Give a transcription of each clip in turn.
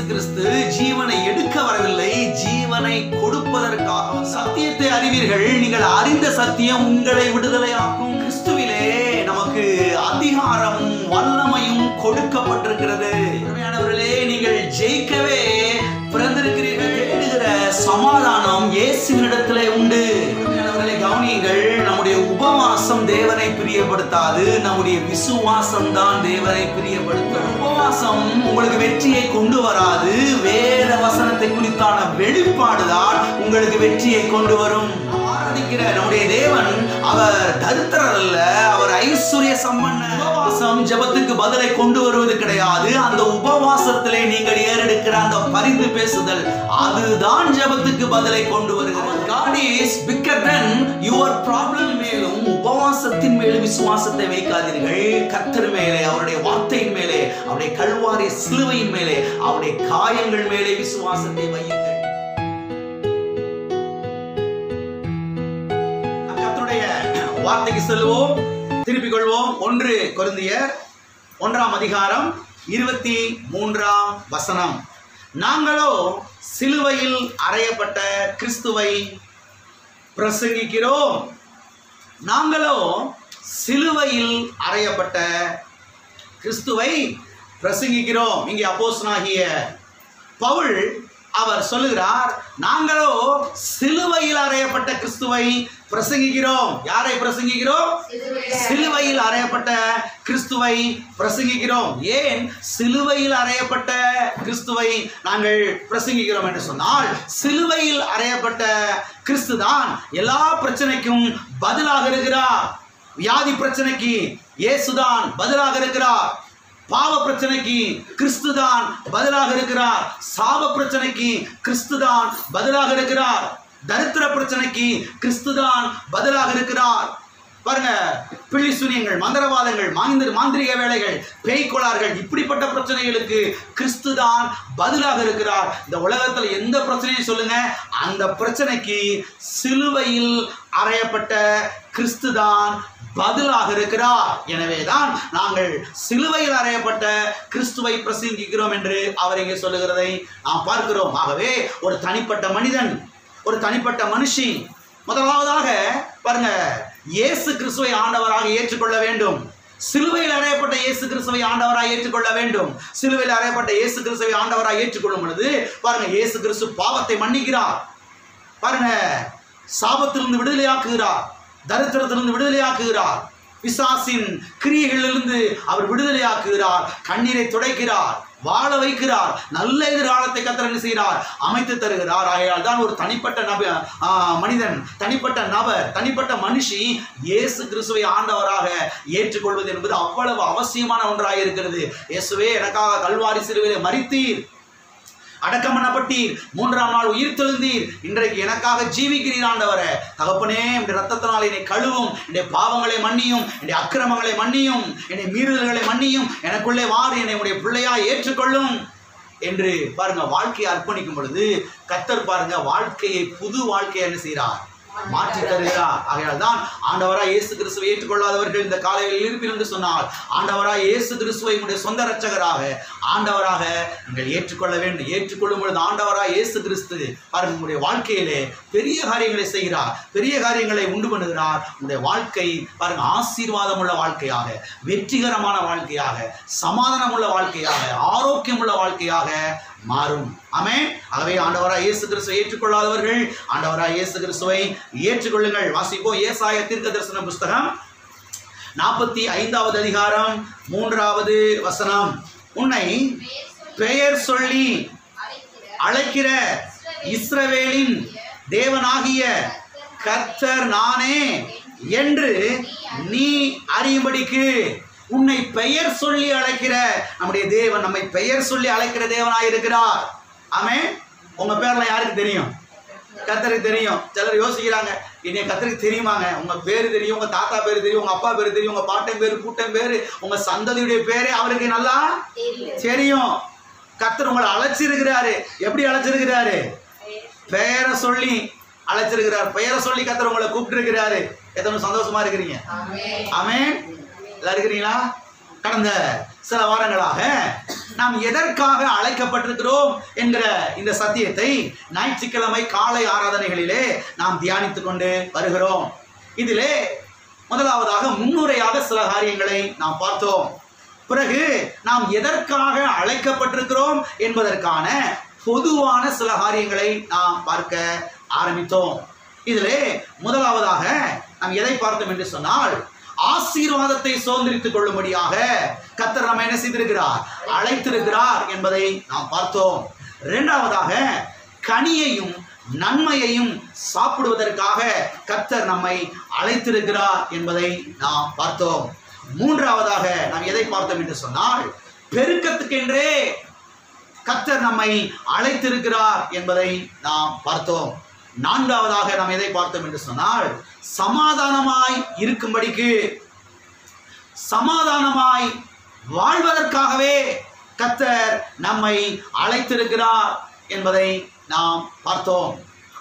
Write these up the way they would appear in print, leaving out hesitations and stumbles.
கிறிஸ்து ஜீவனை எடுக்க வரவில்லை, ஜீவனை கொடுப்பதற்காக. சத்தியத்தை அறிவீர்கள், நீங்கள் அறிந்த சத்தியம் உங்களை விடுதலையாக்கும். கிறிஸ்துவிலே நமக்கு அதிகாரமும் வல்லமையும் கொடுக்கப்பட்டிருக்கிறது. உண்மையானவர்களே, நீங்கள் ஜெயிக்கவே பிறந்திருக்கிறீர்கள். தேடுகிற சமாதானம் இயேசுவினிடத்திலே உண்டு. உண்மையானவர்களே, கவனியுங்கள், நம்முடைய உபவாசம் தேவனை பிரியப்படுத்தாது, நம்முடைய விசுவாசம் தான் தேவனை பிரியப்படுத்தும். உபவாசம் உங்களுக்கு வெற்றியை கொண்டு வராது, வேத வசனத்தை குறித்தான வெளிப்பாடுதான் உங்களுக்கு வெற்றியை கொண்டு வரும். ஆராதிக்கிற நம்முடைய தேவன் அவர் தரித்திரர் அல்ல, அவர் ஐஸ்வர்ய சம்பன்னர். உபவாசம் ஜெபத்துக்கு பதிலை கொண்டு வருவது கிடையாது. அந்த உபவாசத்திலே நீங்கள் ஏறெடுக்கிற அந்த பரிந்து பேசுதல், அதுதான் ஜெபத்துக்கு பதிலை கொண்டு வருகிறது. God is bigger than your problem. மேலும் உபவாசத்தின் மேலும் விசுவாசத்தை வைக்காதீர்கள். கர்த்தர் மேலே, அவருடைய வார்த்தையின் மேலே, அவருடைய கல்வாரி சிலுவையின் மேலே, அவருடைய காயங்கள் மேலே விசுவாசத்தை வையுங்கள். கர்த்தருடைய வார்த்தைக்கு செல்வோம், திருப்பிக் கொள்வோம். 1 கொரிந்தியர் 1ஆம் அதிகாரம் 23ஆம் வசனம். நாங்களோ சிலுவையில் அறையப்பட்ட கிறிஸ்துவை பிரசங்கிக்கிறோம். நாங்களோ சிலுவையில் அறையப்பட்ட கிறிஸ்துவை பிரசங்கிக்கிறோம். இங்கே அப்போஸ்தலனாகிய பவுல் அவர் சொல்லுகிறார், நாங்களோ சிலுவையில் அறையப்பட்ட கிறிஸ்துவை பிரசங்கிக்கிறோம். யாரை பிரசங்கிக்கிறோம்? சிலுவையில் அறையப்பட்ட கிறிஸ்துவை பிரசங்கிக்கிறோம். ஏன் சிலுவையில் அறையப்பட்ட கிறிஸ்துவை நாங்கள் பிரசங்கிக்கிறோம் என்று சொன்னால், சிலுவையில் அறையப்பட்ட கிறிஸ்து தான் எல்லா பிரச்சனைக்கும் பதிலாக இருக்கிறார். வியாதி பிரச்சனைக்கு இயேசுதான் பதிலாக இருக்கிறார். பாவ பிரச்சனைக்கு கிறிஸ்துதான் பதிலாக இருக்கிறார். சாப பிரச்சனைக்கு கிறிஸ்துதான் பதிலாக இருக்கிறார். தரித்திர பிரச்சனைக்கு கிறிஸ்துதான் பதிலாக இருக்கிறார். பாருங்க, பிள்ளி சூனியங்கள், மந்திரவாதங்கள், மாந்திரிக வேலைகள், பேய்கொளார்கள், இப்படிப்பட்ட பிரச்சனைகளுக்கு கிறிஸ்துதான் பதிலாக இருக்கிறார். இந்த உலகத்தில் எந்த பிரச்சனையும் சொல்லுங்க, அந்த பிரச்சனைக்கு சிலுவையில் அறையப்பட்ட கிறிஸ்துதான் பதிலாக இருக்கிறார். எனவேதான் நாங்கள் சிலுவையில் அறையப்பட்ட கிறிஸ்துவை பிரசங்கிக்கிறோம் என்று அவர் இங்கே சொல்லுகிறதை நாம் பார்க்கிறோம். ஆகவே ஒரு தனிப்பட்ட மனிதன், ஒரு தனிப்பட்ட மனுஷி முதலாவதாக பாருங்க, இயேசு கிறிஸ்துவை ஆண்டவராக ஏற்றுக்கொள்ள வேண்டும். சிலுவையில் அறையப்பட்ட இயேசு கிறிஸ்துவை ஆண்டவராக ஏற்றுக்கொள்ள வேண்டும். சிலுவையில் அறையப்பட்ட இயேசு கிறிஸ்துவை ஆண்டவராக ஏற்றுக்கொள்ளும் பொழுது பாருங்க, இயேசு கிறிஸ்து பாவத்தை மன்னிக்கிறார். பாருங்க, சாபத்திலிருந்து விடுதலையாக்குகிறார், தரித்திரத்திலிருந்து விடுதலையாக்குகிறார், பிசாசின் கிரியைகளிலிருந்து அவர் விடுதலையாக்குகிறார், கண்ணீரை துடைக்கிறார், வாழ வைக்கிறார், நல்ல எதிர்காலத்தை கர்த்தர் என்ன செய்கிறார்? அமைத்து தருகிறார். ஆகையால் தான் ஒரு தனிப்பட்ட மனிதன், தனிப்பட்ட நபர், தனிப்பட்ட மனுஷி இயேசு கிறிஸ்துவை ஆண்டவராக ஏற்றுக்கொள்வது என்பது அவ்வளவு அவசியமான ஒன்றாக இருக்கிறது. இயேசுவே, எனக்காக கல்வாரி சிலுவையிலே மரித்தீர், அடக்கம் பண்ணப்பட்டீர், 3ஆம் நாள் உயிர் தெழுந்தீர், இன்றைக்கு எனக்காக ஜீவிக்கிறீர் ஆண்டவரே. தகப்பனே, என்னுடைய ரத்தத்தினால் என்னை கழுவும், என்னுடைய பாவங்களை மன்னியும், என்னுடைய அக்கிரமங்களை மன்னியும், என்னுடைய மீறுதல்களை மன்னியும், எனக்குள்ளே வாரு, என்னை உடைய பிள்ளையாய் ஏற்றுக்கொள்ளும் என்று பாருங்க வாழ்க்கையை அர்ப்பணிக்கும் பொழுது கர்த்தர் பாருங்க வாழ்க்கையை, புது வாழ்க்கையை என்ன செய்கிறார்? மாற்றி தருகிறார். ஆகையால் தான் ஆண்டவராய் இயேசு கிறிஸ்துவை ஏற்றுக்கொள்ளாதவர்கள் இந்த காலையில் இருப்பீர்கள் என்று சொன்னால், ஆண்டவராய் இயேசு கிறிஸ்துவை உங்களுடைய சொந்த இரட்சகராக, ஆண்டவராக நீங்கள் ஏற்றுக்கொள்ள வேண்டும். ஏற்றுக்கொள்ளும் பொழுது ஆண்டவராய் இயேசு கிறிஸ்து பாருங்க உங்களுடைய வாழ்க்கையிலே பெரிய காரியங்களை செய்கிறார், பெரிய காரியங்களை உண்டு பண்ணுகிறார். உங்களுடைய வாழ்க்கை பாருங்க ஆசீர்வாதம் உள்ள வாழ்க்கையாக, வெற்றிகரமான வாழ்க்கையாக, சமாதானம் உள்ள வாழ்க்கையாக, ஆரோக்கியம் உள்ள வாழ்க்கையாக மாறும். ஆமென். ஆகவே ஆண்டவராய் இயேசு கிறிஸ்துவை ஏற்றுக்கொள்ளாதவர்கள் ஆண்டவராய் இயேசு கிறிஸ்துவை ஏற்றுக்கொள்ளுங்கள். வாசிப்போம். ஏசாயா தீர்க்கதரிசன புஸ்தகம் 45வது அதிகாரம் 3வது வசனம். உன்னை பெயர் சொல்லி அழைக்கிற இஸ்ரவேலின் தேவனாகிய கர்த்தர் நானே என்று நீ அறியும்படிக்கு. உன்னை பெயர் சொல்லி அழைக்கிற நம்முடைய தேவன், நம்மை பெயர் சொல்லி அழைக்கிற தேவனாய் இருக்கிறார். ஆமென். உங்க பேர்லாம் யாருக்கு தெரியும்? கர்த்தருக்கு தெரியும். சிலர் யோசிக்கிறாங்க, என்னைய கர்த்தருக்கு தெரியுமாங்க? உங்க பேரு தெரியும், உங்க தாத்தா பேரு தெரியும், உங்க அப்பா பேரு தெரியும், உங்க பாட்டன் பேரு, கூட்டம் பேரு, உங்க சந்ததியுடைய பேரே அவருக்கு நல்லா தெரியும். கர்த்தர் உங்களை அழைச்சிருக்கிறாரு. எப்படி அழைச்சிருக்கிறாரு? பெயரை சொல்லி அழைச்சிருக்கிறார். பெயரை சொல்லி கர்த்தர் உங்களை கூப்பிட்டு இருக்கிறாரு. எத்தனை சந்தோஷமா இருக்கிறீங்க? ஆமென். எல்லாம் இருக்கிறீங்களா? கடந்த சில வாரங்களாக நாம் எதற்காக அழைக்கப்பட்டிருக்கிறோம் என்கிற இந்த சத்தியத்தை ஞாயிற்றுக்கிழமை காலை ஆராதனைகளிலே நாம் தியானித்துக் கொண்டு வருகிறோம். இதிலே முதலாவதாக முன்னுரையாக சில காரியங்களை நாம் பார்த்தோம். பிறகு நாம் எதற்காக அழைக்கப்பட்டிருக்கிறோம் என்பதற்கான பொதுவான சில காரியங்களை நாம் பார்க்க ஆரம்பித்தோம். இதிலே முதலாவதாக நாம் எதை பார்த்தோம் என்று சொன்னால், ஆசீர்வாதத்தை சுதந்திரித்துக் கொள்ளும்படியாக கர்த்தர் நம்மை என்ன செய்திருக்கிறார், அழைத்திருக்கிறார் என்பதை நாம் பார்த்தோம். இரண்டாவதாக கனியையும் நன்மையையும் சாப்பிடுவதற்காக கர்த்தர் நம்மை அழைத்திருக்கிறார் என்பதை நாம் பார்த்தோம். மூன்றாவதாக நாம் எதை பார்த்தோம் என்று சொன்னால், பெருக்கத்துக்கென்றே கர்த்தர் நம்மை அழைத்திருக்கிறார் என்பதை நாம் பார்த்தோம். நான்காவதாக நாம் எதை பார்த்தோம் என்று சொன்னால், சமாதானமாய் இருக்கும்படிக்கு, சமாதானமாய் வாழ்வதற்காகவே கர்த்தர் நம்மை அழைத்திருக்கிறார் என்பதை நாம் பார்த்தோம்.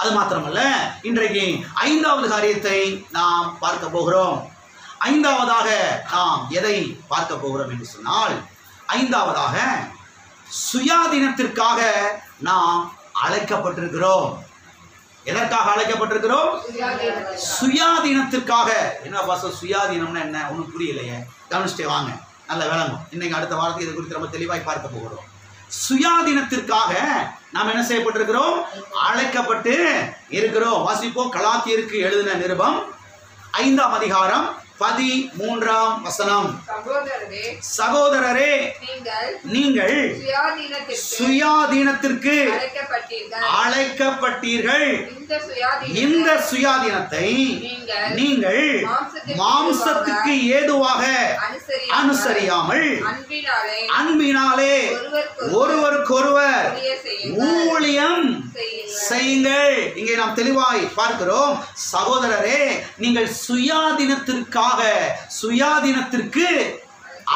அது மாத்திரமல்ல, இன்றைக்கு ஐந்தாவது காரியத்தை நாம் பார்க்க போகிறோம். ஐந்தாவதாக நாம் எதை பார்க்க போகிறோம் என்று சொன்னால், ஐந்தாவதாக சுயாதீனத்திற்காக நாம் அழைக்கப்பட்டிருக்கிறோம். எதற்காக அழைக்கப்பட்டிருக்கிறோம்? சுயாதீனத்திற்காக. என்ன பாஸ்டர் சுயாதீனம்னா என்ன? ஒன்றும் புரியலையே, கவனிச்சுட்டே வாங்க, நல்ல விளங்கும். இன்னைக்கு அடுத்த வாரத்தை இதை குறித்து ரொம்ப தெளிவாய் பார்க்க போகிறோம். சுயாதீனத்திற்காக நாம் என்ன செய்யப்பட்டிருக்கிறோம்? அழைக்கப்பட்டு இருக்கிறோம். வாசிப்போம். கலாத்தியருக்கு எழுதின நிருபம் 5ஆம் அதிகாரம் 13ஆம் வசனம். சகோதரரே, நீங்கள் சுயாதீனத்திற்கு அழைக்கப்பட்டீர்கள். இந்த சுயாதீனத்தை நீங்கள் மாம்சத்துக்கு ஏதுவாக அனுசரியாமல் அன்பினாலே ஒருவருக்கொருவர் ஊழியம் செய்யுங்கள். இங்கே நாம் தெளிவாய் பார்க்கிறோம். சகோதரரே, நீங்கள் சுயாதீனத்திற்கு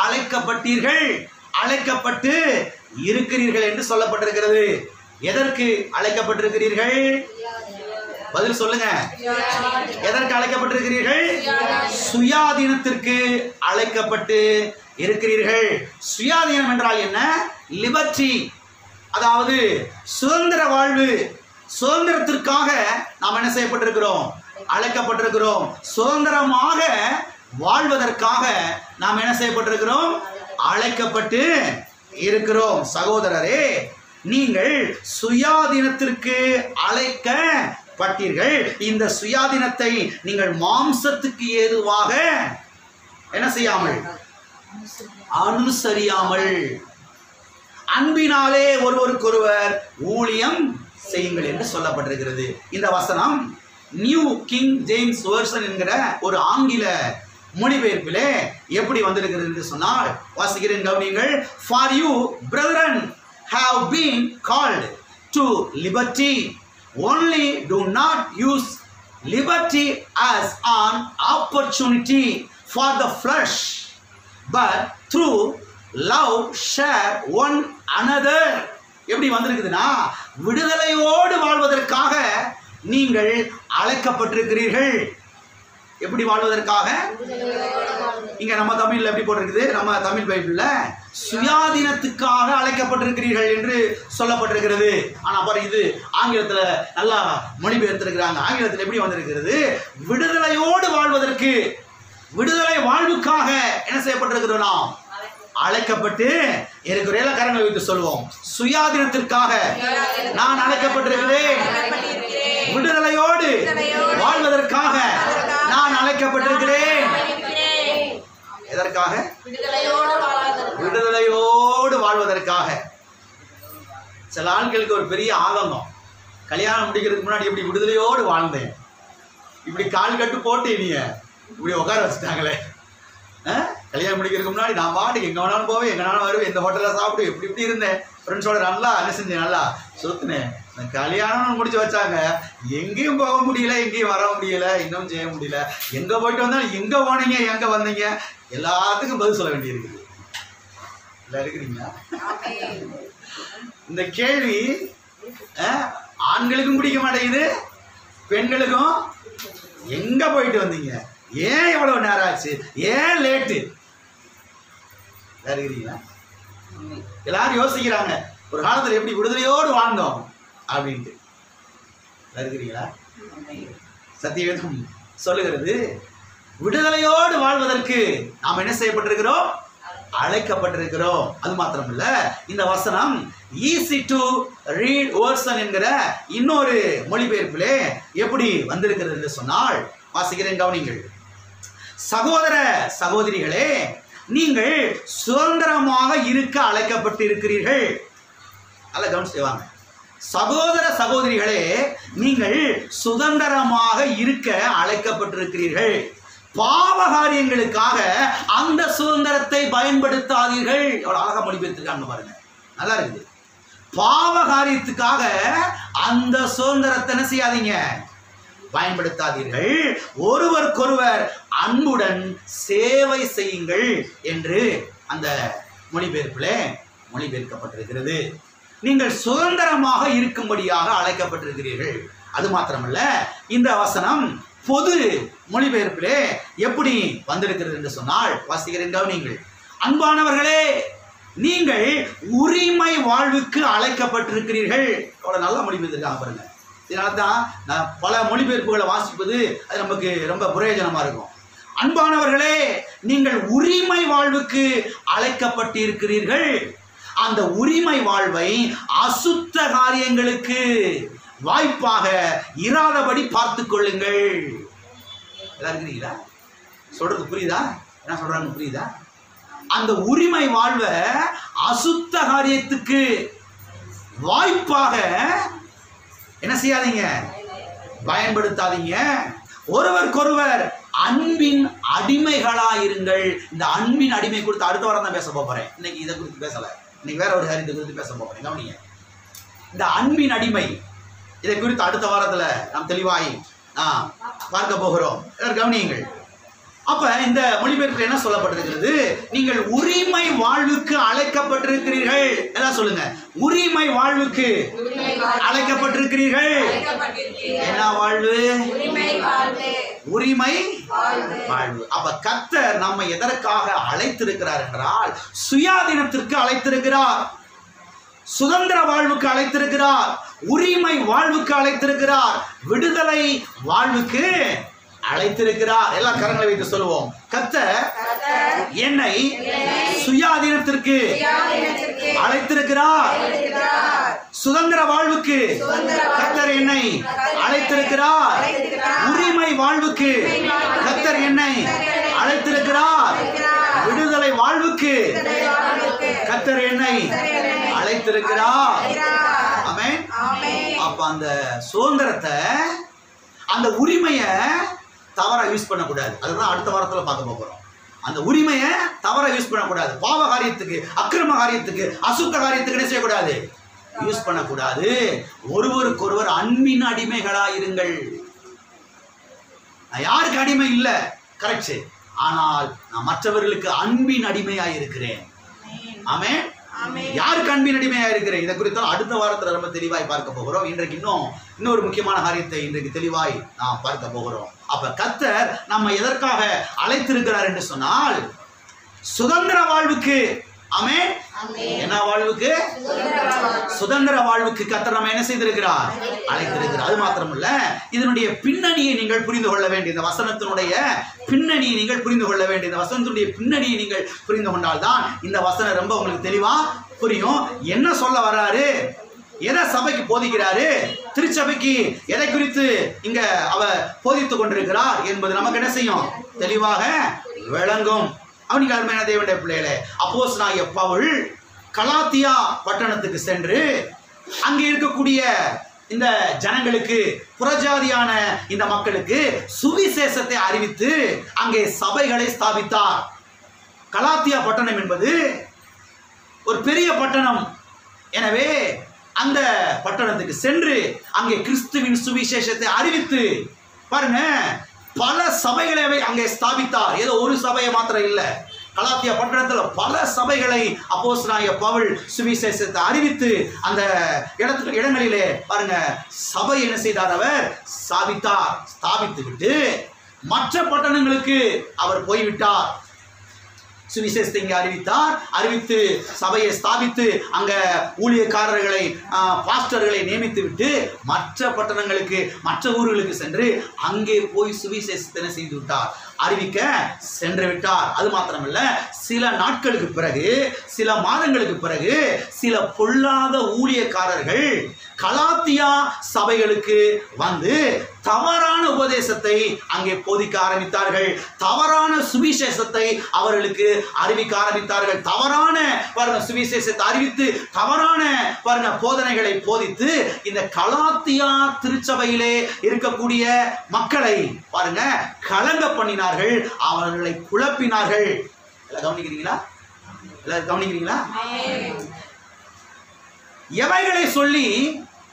அழைக்கப்பட்டீர்கள், அழைக்கப்பட்டு இருக்கிறீர்கள் என்று சொல்லப்பட்டிருக்கிறது. எதற்கு அழைக்கப்பட்டிருக்கிறீர்கள்? பதில் சொல்லுங்க. எதற்கு அழைக்கப்பட்டிருக்கிறீர்கள்? சுயாதீனத்திற்கு அழைக்கப்பட்டு இருக்கிறீர்கள். சுயாதீனம் என்றால் என்ன? லிபர்ட்டி, அதாவது சுதந்திர வாழ்வு. சுதந்திரத்திற்காக நாம் என்ன செய்யப்பட்டிருக்கிறோம்? அழைக்கப்பட்டிருக்கிறோம். சுதந்திரமாக வாழ்வதற்காக நாம் என்ன செய்யப்பட்டிருக்கிறோம்? அழைக்கப்பட்டு இருக்கிறோம். சகோதரரே, நீங்கள் சுயாதீனத்திற்கு அழைக்கப்பட்டீர்கள். இந்த சுயாதீனத்தை நீங்கள் மாம்சத்துக்கு ஏதுவாக என்ன செய்யாமல், அனுசரியாமல் அன்பினாலே ஒருவருக்கொருவர் ஊழியம் செய்யுங்கள் என்று சொல்லப்பட்டிருக்கிறது. இந்த வசனம் நியூ கிங் ஜேம்ஸ் வெர்ஷன் என்கிற ஒரு ஆங்கில மொழிபெயர்ப்பிலே எப்படி வந்திருக்கிறது என்று சொன்னால், வாசிக்கிறேன், கவனியுங்கள். For you brethren have been called to liberty, only do not use liberty as an opportunity for the flesh, but through love share one another. எப்படி வந்திருக்குதுன்னா, விடுதலையோடு வாழ்வதற்காக நீங்கள் அழைக்கப்பட்டிருக்கிறீர்கள். எப்படி வாழ்வதற்காக? இங்க நம்ம தமிழ்ல எப்படி போட்டிருக்குது? நம்ம தமிழ் பைபிள்ல சுயாதீனத்துக்காக அழைக்கப்பட்டிருக்கிறீர்கள் என்று சொல்லப்பட்டிருக்கிறது. ஆனா பாரு, இது ஆங்கிலத்துல நல்லா மொழிபெயர்த்திருக்கிறாங்க. ஆங்கிலத்தில் எப்படி வந்திருக்கிறது? விடுதலையோடு வாழ்வதற்கு, விடுதலை வாழ்வுக்காக என்ன செய்யப்பட்டிருக்கிறோம்? நாம் அழைக்கப்பட்டு இருக்கிற எல்லா கரங்களை வைத்து சொல்லுவோம். சுயாதீனத்திற்காக நான் அழைக்கப்பட்டிருக்கிறேன். விடுதலையோடு வாழ்வதற்காக நான் அழைக்கப்பட்டிருக்கிறேன். எதற்காக? விடுதலையோடு வாழ்வதற்காக. சில ஆட்களுக்கு ஒரு பெரிய ஆதங்கம், கல்யாணம் முடிக்கிறதுக்கு முன்னாடி எப்படி விடுதலையோடு வாழ்ந்தேன், இப்படி கால் கட்டு போட்டு நீ இப்படி உட்கார வச்சுட்டாங்களே. கல்யாணம் முடிக்கிறதுக்கு முன்னாடி நான் பாட்டுக்கு எங்கே வேணாலும் போவேன், எங்கே வேணாலும் வருவேன், இந்த ஹோட்டலில் சாப்பிட்டு எப்படி இப்படி இருந்தேன், ஃப்ரெண்ட்ஸோட நல்லா என்ன செஞ்சேன், நல்லா சுற்றுனேன். கல்யாணம் முடிச்சு வச்சாங்க, எங்கேயும் போக முடியல, எங்கேயும் வர முடியல, இன்னும் செய்ய முடியல. எங்கே போயிட்டு வந்தாலும் எங்கே போனீங்க, எங்கே வந்தீங்க, எல்லாத்துக்கும் பதில் சொல்ல வேண்டியிருக்குது. இல்லை இருக்கிறீங்களா? இந்த கேள்வி ஆண்களுக்கும் பிடிக்க மாட்டேங்குது, பெண்களுக்கும். எங்கே போயிட்டு வந்தீங்க, ஏன் எவ்வளவு நேரம் ஆச்சு, ஏன் லேட்டு, இருக்கிறீங்களா? எல்லாரும் யோசிக்கிறாங்க ஒரு காலத்தில் எப்படி விடுதலையோடு வாழ்ந்தோம் அப்படின்ட்டு. இருக்கிறீங்களா? சத்தியவேதம் சொல்லுகிறது விடுதலையோடு வாழ்வதற்கு நாம் என்ன செய்யப்பட்டிருக்கிறோம்? அழைக்கப்பட்டிருக்கிறோம். அது மாத்திரமல்ல, இந்த வசனம் ஈஸி டு ரீட் வேர்ஷன் என்கிற இன்னொரு மொழிபெயர்ப்பிலே எப்படி வந்திருக்கிறது என்று சொன்னால் வாசிக்கிறேன், கவனிங்கள். சகோதர சகோதரிகளே, நீங்கள் சுதந்திரமாக இருக்க அழைக்கப்பட்டு இருக்கிறீர்கள். நல்ல கவனம் செய்வாங்க. சகோதர சகோதரிகளே, நீங்கள் சுதந்திரமாக இருக்க அழைக்கப்பட்டிருக்கிறீர்கள். பாவ காரியங்களுக்காக அந்த சுதந்திரத்தை பயன்படுத்தாதீர்கள். எவ்வளவு அழகா மொழிபெயர்த்திருக்காங்க பாருங்க, நல்லா இருக்குது. பாவ காரியத்துக்காக அந்த சுதந்திரத்தை என்ன செய்யாதீங்க, பயன்படுத்தாதீர்கள். ஒருவருக்கொருவர் அன்புடன் சேவை செய்யுங்கள் என்று அந்த மொழிபெயர்ப்பில் மொழிபெயர்க்கப்பட்டிருக்கிறது. நீங்கள் சுதந்திரமாக இருக்கும்படியாக அழைக்கப்பட்டிருக்கிறீர்கள். அது மாத்திரமல்ல, இந்த வசனம் பொது மொழிபெயர்ப்பிலே எப்படி வந்திருக்கிறது என்று சொன்னால் வாசிக்கிறேன், கவனிங்கள். அன்பானவர்களே, நீங்கள் உரிமை வாழ்வுக்கு அழைக்கப்பட்டிருக்கிறீர்கள். அவ்வளவு நல்லா மொழிபெயர்த்திருக்காங்க பாருங்க. இதனால தான் நான் பல மொழிபெயர்ப்புகளை வாசிப்பது அது நமக்கு ரொம்ப பிரயோஜனமா இருக்கும். அன்பானவர்களே, நீங்கள் உரிமை வாழ்வுக்கு அழைக்கப்பட்டிருக்கிறீர்கள். அந்த உரிமை வாழ்வை அசுத்த காரியங்களுக்கு வாய்ப்பாக இராதபடி பார்த்து கொள்ளுங்கள். இருக்கிறீங்களா? சொல்றது புரியுதா? என்ன சொல்றாங்க புரியுதா? அந்த உரிமை வாழ்வை அசுத்த காரியத்துக்கு வாய்ப்பாக என்ன செய்யாதீங்க, பயன்படுத்தாதீங்க. ஒருவருக்கொருவர் அன்பின் அடிமைகளாயிருங்கள். இந்த அன்பின் அடிமை குறித்து அடுத்த வாரம் தான் பேச போறேன். இன்னைக்கு இதை குறித்து பேசல, இன்னைக்கு வேற ஒரு காரியத்தை குறித்து பேச போறேன். கவனிங்க, இந்த அன்பின் அடிமை இதை குறித்து அடுத்த வாரத்துல நாம் தெளிவாய் பார்க்க போகிறோம். கவனியுங்கள். அப்ப இந்த மொழிபெயர்ப்பில் என்ன சொல்லப்பட்டிருக்கிறது? நீங்கள் உரிமை வாழ்வுக்கு அழைக்கப்பட்டிருக்கிறீர்கள். எல்லாம் சொல்லுங்க, உரிமை வாழ்வுக்கு அழைக்கப்பட்டிருக்கிறீர்கள். என்ன வாழ்வு? உரிமை வாழ்வு. அப்ப கர்த்தர் நம்மை எதற்காக அழைத்திருக்கிறார் என்றால் சுயாதீனத்திற்கு அழைத்திருக்கிறார், சுதந்திர வாழ்வுக்கு அழைத்திருக்கிறார், உரிமை வாழ்வுக்கு அழைத்திருக்கிறார், விடுதலை வாழ்வுக்கு அழைத்திருக்கிறார். எல்லா கரங்களை வைத்து சொல்லுவோம், கர்த்தர் என்னை சுயாதீனத்திற்கு அழைத்திருக்கிறார், சுதந்திர வாழ்வுக்கு கர்த்தர் என்னை அழைத்திருக்கிறார், உரிமை வாழ்வுக்கு கர்த்தர் என்னை அழைத்திருக்கிறார், விடுதலை வாழ்வுக்கு கர்த்தர் என்னை அழைத்திருக்கிறார். ஆமென். அப்ப அந்த சுதந்திரத்தை, அந்த உரிமையை தவற யூஸ் பண்ணக்கூடாது. அதுதான் அடுத்த வாரத்தில் பார்க்க போகிறோம். அந்த உரிமையை தவற யூஸ் பண்ணக்கூடாது. பாவ காரியத்துக்கு, அக்கிரம காரியத்துக்கு, அசுத்த காரியத்துக்கு என்ன செய்யக்கூடாது, யூஸ் பண்ணக்கூடாது. ஒருவருக்கொருவர் அன்பின் அடிமைகளாயிருங்கள். நான் யாருக்கு அடிமை இல்லை, கரெக்ட், ஆனால் நான் மற்றவர்களுக்கு அன்பின் அடிமையாக இருக்கிறேன். ஆமென். யாருக்கு அன்பின் அடிமையா இருக்கிறேன், இதை குறித்து அடுத்த வாரத்தில் ரொம்ப தெளிவாய் பார்க்க போகிறோம். இன்றைக்கு இன்னொரு முக்கியமான காரியத்தை இன்றைக்கு தெளிவாய் நாம் பார்க்க போகிறோம். அப்ப கர்த்தர் நம்ம எதற்காக அழைத்திருக்கிறார் என்று சொன்னால் சுதந்திர வாழ்வுக்கு. ஆமென். என்ன வாழ்வுக்கு? சுதந்திர வாழ்வுக்கு கர்த்தர் நம்ம என்ன செய்திருக்கிறார், அழைத்திருக்கிறார். அது மாத்திரமல்ல, இதனுடைய பின்னணியை நீங்கள் புரிந்து கொள்ள வேண்டிய, இந்த வசனத்தினுடைய பின்னணியை நீங்கள் புரிந்து கொள்ள வேண்டிய, இந்த வசனத்தினுடைய பின்னணியை நீங்கள் புரிந்து கொண்டால்தான் இந்த வசனம் ரொம்ப உங்களுக்கு தெளிவா புரியும். என்ன சொல்ல வர்றாரு, எதை சபைக்கு போதிக்கிறாரு, திருச்சபைக்கு எதை குறித்து இங்க அவர் போதித்துக் கொண்டிருக்கிறார் என்பது நமக்கு என்ன செய்யும், தெளிவாக விளங்கும். அவனுக்கு அருமையான தேவனுடைய பிள்ளைகளே, அப்போஸ்தலனாகிய பவுல் கலாத்தியா பட்டணத்துக்கு சென்று அங்கே இருக்கக்கூடிய இந்த ஜனங்களுக்கு, புறஜாதியான இந்த மக்களுக்கு சுவிசேஷத்தை அறிவித்து அங்கே சபைகளை ஸ்தாபித்தார். கலாத்தியா பட்டணம் என்பது ஒரு பெரிய பட்டணம். எனவே அந்த பட்டணத்துக்கு சென்று அங்கே கிறிஸ்துவின் சுவிசேஷத்தை அறிவித்து பாருங்க, பல சபைகளை அங்கே ஸ்தாபித்தார். ஏதோ ஒரு சபையை மாத்திரம் இல்லை, கலாத்தியா பட்டணத்தில் பல சபைகளை அப்போஸ்தலனாகிய பவுல் சுவிசேஷத்தை அறிவித்து அந்த இடங்களிலே பாருங்க சபை என்ன செய்தார், அவர் ஸ்தாபித்து விட்டு மற்ற பட்டணங்களுக்கு அவர் போய்விட்டார். சுவிசேஷத்தை இங்கே அறிவித்தார். அறிவித்து சபையை ஸ்தாபித்து அங்க ஊழியக்காரர்களை பாஸ்டர்களை நியமித்து விட்டு மற்ற பட்டணங்களுக்கு மற்ற ஊர்களுக்கு சென்று அங்கே போய் சுவிசேஷத்தை செய்து விட்டார், அறிவிக்க சென்று விட்டார். அது மாத்திரமல்ல, சில நாட்களுக்கு பிறகு சில மாதங்களுக்கு பிறகு சில பொல்லாத ஊழியக்காரர்கள் கலாத்தியா சபைகளுக்கு வந்து தவறான உபதேசத்தை அங்கே போதிக்க ஆரம்பித்தார்கள். தவறான சுவிசேஷத்தை அவர்களுக்கு அறிவிக்க ஆரம்பித்தார்கள். தவறான சுவிசேஷத்தை அறிவித்து தவறான போதனைகளை போதித்து இந்த கலாத்தியா திருச்சபையிலே இருக்கக்கூடிய மக்களை பாருங்க கலங்க பண்ணினார்கள், அவர்களை குழப்பினார்கள். கவனிக்கிறீங்களா? எல்லாரும் கவனிக்கிறீங்களா? எவைகளை சொல்லி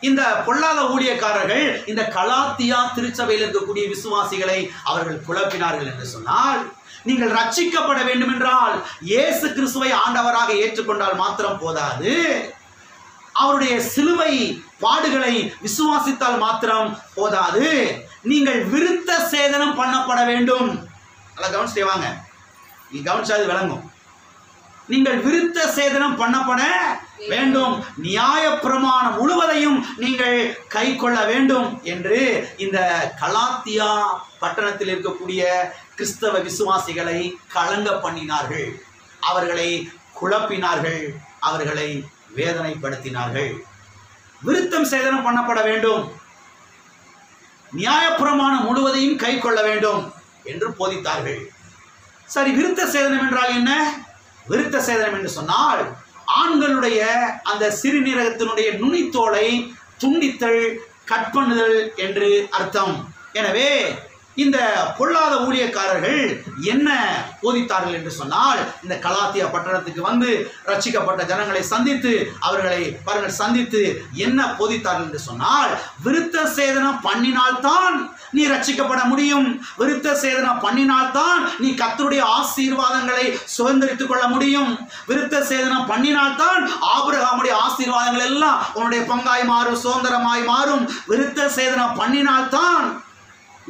இந்த பொல்லாத ஊழியக்காரர்கள் இந்த கலாத்தியா திருச்சபையில் இருக்கக்கூடிய விசுவாசிகளை அவர்கள் குழப்பினார்கள் என்று சொன்னால், நீங்கள் ரட்சிக்கப்பட வேண்டும் என்றால் இயேசு கிறிஸ்துவை ஆண்டவராக ஏற்றுக்கொண்டால் மாத்திரம் போதாது, அவருடைய சிலுவை பாடுகளை விசுவாசித்தால் மாத்திரம் போதாது, நீங்கள் விருத்த சேதனம் பண்ணப்பட வேண்டும். நல்லா கவனிச்சு வாங்க, நீ கவனிச்சாது விளங்கும். நீங்கள் விருத்த சேதனம் பண்ணப்பட வேண்டும், நியாய பிரமாணம் முழுவதையும் நீங்கள் கை கொள்ள வேண்டும் என்று இந்த கலாத்தியா பட்டணத்தில் இருக்கக்கூடிய கிறிஸ்தவ விசுவாசிகளை கலங்க பண்ணினார்கள், அவர்களை குழப்பினார்கள், அவர்களை வேதனைப்படுத்தினார்கள். விருத்தம் சேதனம் பண்ணப்பட வேண்டும், நியாய பிரமாணம் முழுவதையும் கை கொள்ள வேண்டும் என்று போதித்தார்கள். சரி, விருத்த சேதனம் என்றால் என்ன? விருத்த சேதனம் என்று சொன்னால் ஆண்களுடைய அந்த சிறுநீரகத்தினுடைய நுனித்தோலை துண்டித்தல், கட் பண்ணுதல் என்று அர்த்தம். எனவே இந்த பொல்லாத ஊழியக்காரர்கள் என்ன போதித்தார்கள் என்று சொன்னால், இந்த கலாத்தியா பட்டணத்துக்கு வந்து ரட்சிக்கப்பட்ட ஜனங்களை சந்தித்து அவர்களை சந்தித்து என்ன போதித்தார்கள் என்று சொன்னால், விருத்த சேதனம் பண்ணினால்தான் நீ ரட்சிக்கப்பட முடியும், விருத்த சேதனம் பண்ணினால்தான் நீ கர்த்தருடைய ஆசீர்வாதங்களை சுதந்திரித்துக் கொள்ள முடியும், விருத்த சேதனம் பண்ணினால்தான் ஆபிரகாமுடைய ஆசீர்வாதங்கள் எல்லாம் உன்னுடைய பங்காய் மாறும், சுதந்திரமாய் மாறும். விருத்த சேதனம் பண்ணினால்தான்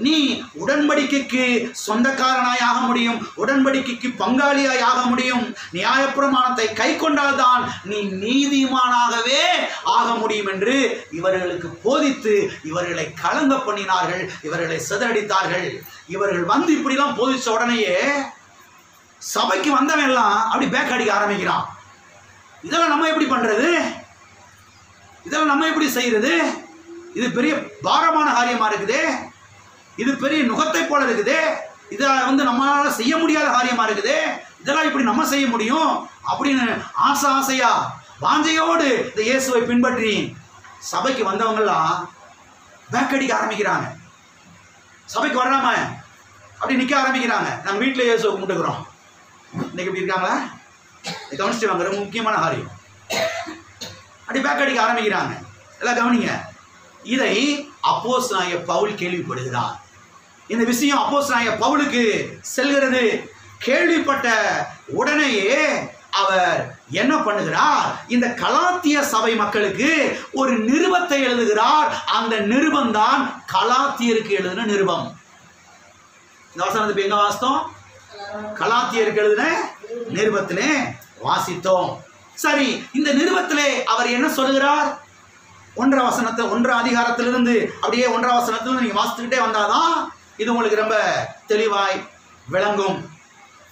நீ உடன்படிக்கைக்கு சொந்தக்காரனாய் ஆக முடியும், உடன்படிக்கைக்கு பங்காளியாய் ஆக முடியும். நியாயப்பிரமாணத்தை கை கொண்டால்தான் நீ நீதிமானாகவே ஆக முடியும் என்று இவர்களுக்கு போதித்து இவர்களை கலங்க பண்ணினார்கள், இவர்களை சிதறடித்தார்கள். இவர்கள் வந்து இப்படிலாம் போதிச்ச உடனேயே சபைக்கு வந்தவன் எல்லாம் அப்படி பேக் அடிக்க ஆரம்பிக்கிறான். இதெல்லாம் நம்ம எப்படி பண்றது? இதெல்லாம் நம்ம எப்படி செய்யறது? இது பெரிய பாரமான காரியமா இருக்குது, இது பெரிய நுகத்தை போல இருக்குது, இதெல்லாம் வந்து நம்மளால செய்ய முடியாத காரியமா இருக்குது, இதெல்லாம் இப்படி நம்ம செய்ய முடியும் அப்படின்னு ஆசையா வாஞ்சையோடு இந்த இயேசுவை பின்பற்றி சபைக்கு வந்தவங்கெல்லாம் பேக் அடிக்க ஆரம்பிக்கிறாங்க. சபைக்கு வராம அப்படி நிற்க ஆரம்பிக்கிறாங்க. நாங்கள் வீட்டில் இயேசுவை கும்பிட்டுக்கிறோம், இன்னைக்கு எப்படி இருக்காங்களா கவனிச்சுட்டு வாங்க, ரொம்ப முக்கியமான காரியம். அப்படி பேக் அடிக்க ஆரம்பிக்கிறாங்க. எல்லாம் கவனிங்க. இதை அப்போஸ்தலனாகிய பவுல் கேள்விப்படுகிறார். இந்த விஷயம் அப்போஸ்தலனாகிய பவுலுக்கு செல்கிறது. கேள்விப்பட்ட உடனேயே அவர் என்ன பண்ணுகிறார்? இந்த கலாத்திய சபை மக்களுக்கு ஒரு நிருபத்தை எழுதுகிறார். அந்த நிருபம் தான் கலாத்தியருக்கு எழுதின நிருபம். இந்த வசனத்தை எங்க வாசித்தோம்? கலாத்தியருக்கு எழுதின நிருபத்திலே வாசித்தோம். சரி, இந்த நிருபத்திலே அவர் என்ன சொல்கிறார்? 1 அதிகாரத்திலிருந்து அப்படியே 1 வசனத்திலிருந்து நீங்க வாசித்துக்கிட்டே வந்தாதான் இது உங்களுக்கு ரொம்ப தெளிவாய் விளங்கும்.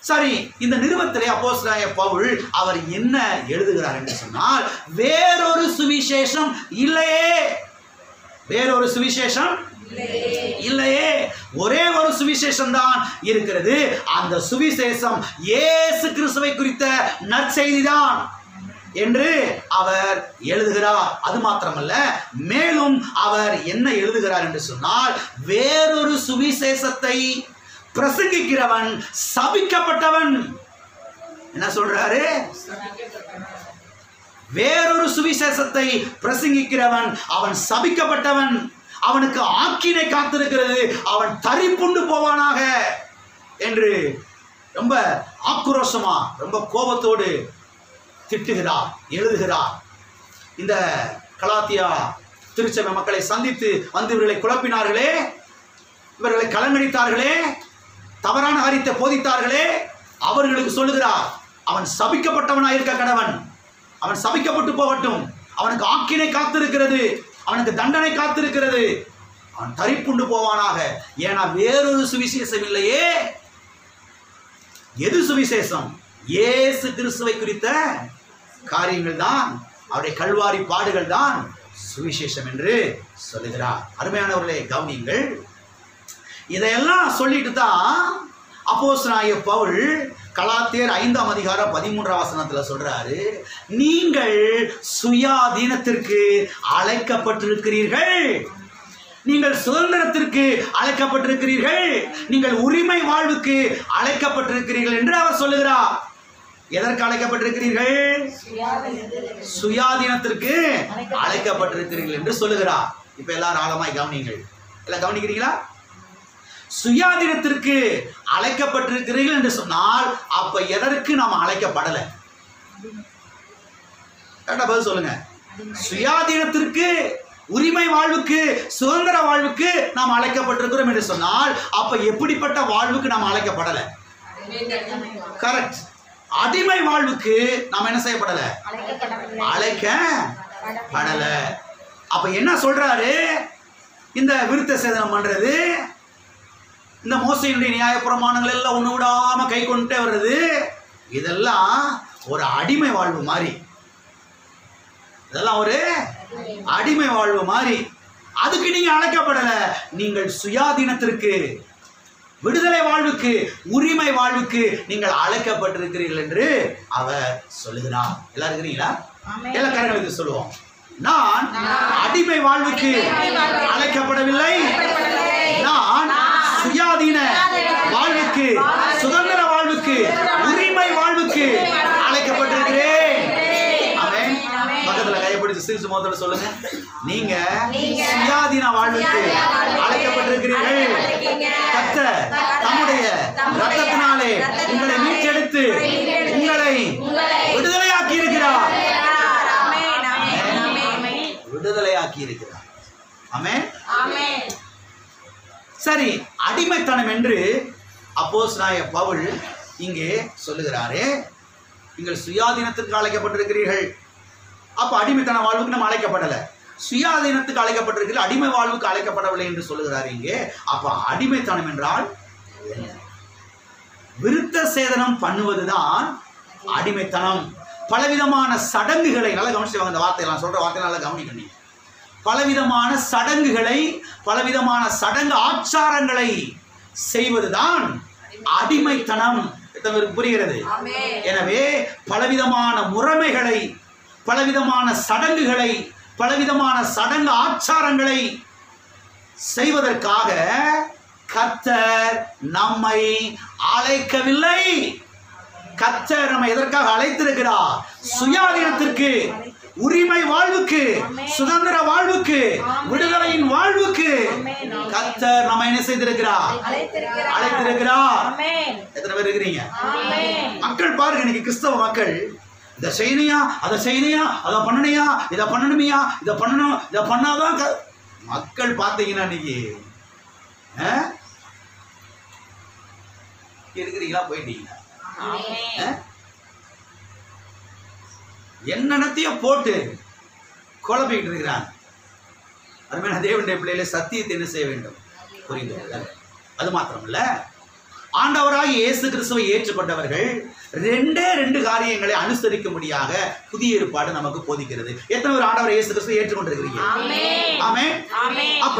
சரி, இந்த நிருபத்திலே அப்போஸ்தலனாகிய பவுல் அவர் என்ன எழுதுகிறார் என்று சொன்னால், வேறொரு சுவிசேஷம் இல்லையே, வேறொரு சுவிசேஷம் இல்லையே, ஒரே ஒரு சுவிசேஷம் தான் இருக்கிறது. அந்த சுவிசேஷம் இயேசு கிறிஸ்துவை குறித்த நற்செய்தி தான் என்று அவர் எழுதுகிறார். அது மாத்திரமல்ல, மேலும் அவர் என்ன எழுதுகிறார் என்று சொன்னால், வேறொரு சுவிசேஷத்தை பிரசங்கிக்கிறவன் சபிக்கப்பட்டவன். என்ன சொல்றாரு? வேறொரு சுவிசேஷத்தை பிரசங்கிக்கிறவன் அவன் சபிக்கப்பட்டவன், அவனுக்கு ஆக்கினை காத்திருக்கிறது, அவன் தரிப்புண்டு போவானாக என்று ரொம்ப ஆக்ரோஷமா ரொம்ப கோபத்தோடு திட்டுகிறார், எழுதுகிறார். இந்த கலாத்தியா திருச்சபை மக்களை சந்தித்து வந்து இவர்களை குழப்பினார்களே, இவர்களை கலங்கடித்தார்களே, தவறான காரியத்தை போதித்தார்களே, அவர்களுக்கு சொல்லுகிறார், அவன் சபிக்கப்பட்டவனாய் இருக்க கடவன், அவன் சபிக்கப்பட்டு போகட்டும், அவனுக்கு ஆக்கினை காத்திருக்கிறது, அவனுக்கு தண்டனை காத்திருக்கிறது, அவன் தரிப்புண்டு போவானாக. ஏன்னா வேறொரு சுவிசேஷம் இல்லையே. எது சுவிசேஷம்? இயேசு கிறிஸ்துவை குறித்த காரியங்கள் தான், அவருடைய கல்வாரி பாடுகள் தான் சுவிசேஷம் என்று சொல்லுகிறார். அருமையானவர்களே கவனியுங்கள். இதையெல்லாம் சொல்லிட்டு தான் அப்போஸ்தலனாகிய பவுல் கலாத்தியர் 5ஆம் அதிகாரம் 13ஆம் வசனத்துல சொல்றாரு, நீங்கள் சுயாதீனத்திற்கு அழைக்கப்பட்டிருக்கிறீர்கள், நீங்கள் சுதந்திரத்திற்கு அழைக்கப்பட்டிருக்கிறீர்கள், நீங்கள் உரிமை வாழ்வுக்கு அழைக்கப்பட்டிருக்கிறீர்கள் என்று அவர் சொல்லுகிறார். எதற்கு அழைக்கப்பட்டிருக்கிறீர்கள்? சுயாதீனத்திற்கு அழைக்கப்பட்டிருக்கிறீர்கள் என்று சொல்லுகிறார். இப்ப எல்லாரும் ஆழமாய் கவனிங்கள். எல்லாம் கவனிக்கிறீங்களா? சுயாதீனத்திற்கு அழைக்கப்பட்டிருக்கிறீர்கள் என்று சொன்னால் அப்ப எதற்கு நாம் அழைக்கப்படலை? பதில் சொல்லுங்க. சுயாதீனத்திற்கு, உரிமை வாழ்வுக்கு, சுதந்திர வாழ்வுக்கு நாம் அழைக்கப்பட்டிருக்கிறோம் என்று சொன்னால் அப்ப எப்படிப்பட்ட வாழ்வுக்கு நாம் அழைக்கப்படலை? கரெக்ட். அடிமை வாழ்வுக்கு நாம் என்ன செய்யப்படல? அழைக்கப்படல. அப்ப என்ன சொல்றாரு? இந்த விருத்த சேதனம் பண்றது, இந்த மோசையினுடைய நியாய பிரமாணங்கள் எல்லாம் ஒண்ணு விடாம கை கொண்டுட்டே வர்றது, இதெல்லாம் ஒரு அடிமை வாழ்வு மாதிரி. இதெல்லாம் ஒரு அடிமை வாழ்வு மாதிரி. அதுக்கு நீங்க அழைக்கப்படல. நீங்கள் சுயாதீனத்திற்கு, விடுதலை வாழ்வுக்கு, உரிமை வாழ்வுக்கு நீங்கள் அழைக்கப்பட்டிருக்கிறீர்கள் என்று அவர் சொல்லுகிறார். எல்லாரும் இருக்கிறீங்களா? எல்லா கரங்களுக்கு சொல்லுவோம். நான் அடிமை வாழ்வுக்கு அழைக்கப்படவில்லை, நான் சுயாதீன வாழ்வுக்கு, சுதந்திர வாழ்வுக்கு, உரிமை வாழ்வுக்கு அழைக்கப்பட்டிருக்கிறேன். ஆமென். பக்கத்துல கைப்பிடிச்சு சிரிச்சு மோதல சொல்லுங்க, நீங்க சுயாதீன வாழ்வுக்கு அழைக்கப்பட்டிருக்கிறீர்கள். கர்த்தர் தம்முடைய இரத்தத்தினாலே உங்களை மீட்டெடுத்து உங்களை விடுதலையாக்கி இருக்கிறார். விடுதலையாக்கி இருக்கிறார். ஆமென். சரி, அடிமைத்தனம் என்று அப்போஸ்தலனாகிய பவுல் இங்கே சொல்லுகிறாரே, நீங்கள் சுயாதீனத்திற்கு அழைக்கப்பட்டிருக்கிறீர்கள். அப்ப அடிமைத்தன வாழ்வுக்கு நம்ம அழைக்கப்படலை, சுயாதீனத்துக்கு அழைக்கப்பட்டிருக்கிற, அடிமை வாழ்வுக்கு அழைக்கப்படவில்லை என்று சொல்லுகிறார் இங்கே. அப்ப அடிமைத்தனம் என்றால் விருத்த சேதனம் பண்ணுவதுதான் அடிமைத்தனம். பலவிதமான சடங்குகளை, நல்லா கவனிச்சுவாங்க இந்த வார்த்தையெல்லாம், சொல்ற வார்த்தை நல்லா கவனிக்கணும். பலவிதமான சடங்குகளை, பலவிதமான சடங்கு ஆச்சாரங்களை செய்வதுதான் அடிமைத்தனம். புரிகிறது? எனவே பலவிதமான முறைமைகளை, பலவிதமான சடங்குகளை, பலவிதமான சடங்கு ஆச்சாரங்களை செய்வதற்காக கர்த்தர் நம்மை அழைக்கவில்லை. கர்த்தர் நம்மை எதற்காக அழைத்திருக்கிறார்? சுயாதீனத்திற்கு, உரிமை வாழ்வுக்கு, சுதந்திர வாழ்வுக்கு, விடுதலையின் வாழ்வுக்கு கர்த்தர் நம்மை என்ன செய்திருக்கிறார்? அழைத்திருக்கிறார். எத்தனை பேர் இருக்கிறீங்க? மக்கள் பாருங்க, இன்னைக்கு கிறிஸ்தவ மக்கள் இதை செய்யணையா, அதை செய்யணையா, அதை பண்ணணையா, இதை பண்ணணுமையா, இதை பண்ணணும், இதை பண்ணாதான் மக்கள் பார்த்தீங்கன்னா இன்னைக்கு இருக்கிறீங்களா? போயிட்டீங்களா? என்னென்னத்தையும் போட்டு குழப்பிக்கிட்டு இருக்கிறாங்க. அதுமாதிரி தேவனுடைய பிள்ளைகளை சத்தியத்தை என்ன செய்ய வேண்டும்? புரிந்து. அது மாத்திரமல்ல, ஆண்டவராகிய இயேசு கிறிஸ்துவை ஏற்றுக்கொண்டவர்கள் ரெண்டு காரியங்களை அனுசரிக்கும்படியாக புதிய ஏற்பாடு நமக்கு போதிக்கிறது. எத்தனை பேர் ஆண்டவர் இயேசு கிறிஸ்துவை ஏற்றுக்கொண்டிருக்கிறீங்க? ஆமென். அப்ப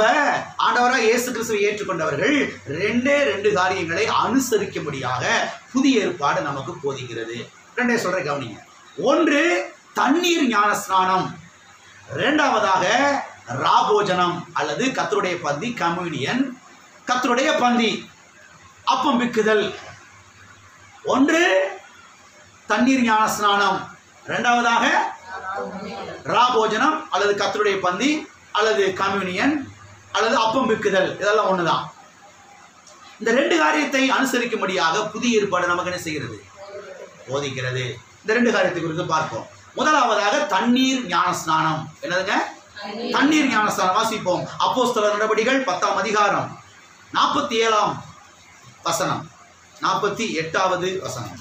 ஆண்டவராகிய இயேசு கிறிஸ்துவை ஏற்றுக்கொண்டவர்கள் ரெண்டு காரியங்களை அனுசரிக்கும்படியாக புதிய ஏற்பாடு நமக்கு போதிக்கிறது. ரெண்டே சொல்ற கவனிங்க. ஒன்று தண்ணீர் ஞானஸ்நானம், இரண்டாவதாக ராபோஜனம் அல்லது கர்த்தருடைய பந்தி, கம்யூனியன். கர்த்தருடைய பந்தி, அப்பம் பிக்குதல். ஒன்று தண்ணீர் ஞானஸ்நானம், இரண்டாவதாக ராபோஜனம் அல்லது கர்த்தருடைய பந்தி அல்லது கம்யூனியன் அல்லது அப்பம் பிக்குதல். இதெல்லாம் ஒண்ணுதான். இந்த ரெண்டு காரியத்தை அனுசரிக்கும்படியாக புதிய ஏற்பாடு நமக்கு என்ன செய்கிறது? போதிக்கிறது. இந்த ரெண்டு காரியத்தை குறித்து பார்ப்போம். முதலாவதாக தண்ணீர் ஞானஸ்நானம். என்னதுங்க? தண்ணீர் ஞானஸ்நானம். வாசிப்போம். அப்போஸ்தலர் நடபடிகள் 10ஆம் அதிகாரம் 47ஆம் வசனம். 48வது வசனம்.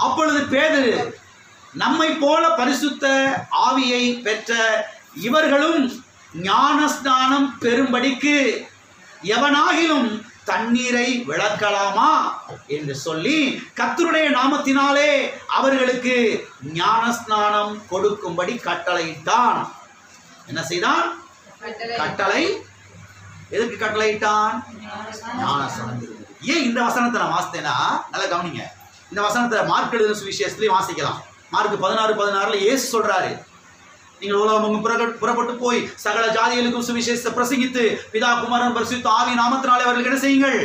அப்பொழுது பேதுரு, நம்மை போல பரிசுத்த ஆவியை பெற்ற இவர்களும் ஞானஸ்நானம் பெறும்படிக்கு எவனாகிலும் தண்ணீரை விளக்கலாமா என்று சொல்லி கர்த்தருடைய நாமத்தினாலே அவர்களுக்கு ஞானஸ்நானம் கொடுக்கும்படி கட்டளையிட்டான். என்ன செய்தான்? கட்டளை. எதுக்கு கட்டளையிட்டான்? ஞானஸ்நானம். ஏன் இந்த வசனத்தை நான் வாசித்தேன்னா, நல்லா கவனிங்க. இந்த வசனத்தை மார்க் எழுதின சுவிசேஷத்திலையும் வாசிக்கலாம். மார்க் 16:16 இயேசு சொல்றாரு, நீங்கள் உலகம் புறப்பட்டு போய் சகல ஜாதிகளுக்கும் சுவிசேஷத்தை பிரசங்கித்து பிதா குமாரன் பரிசுத்த ஆவி நாமத்தினாலே அவர்களுக்கு என்ன செய்யுங்கள்?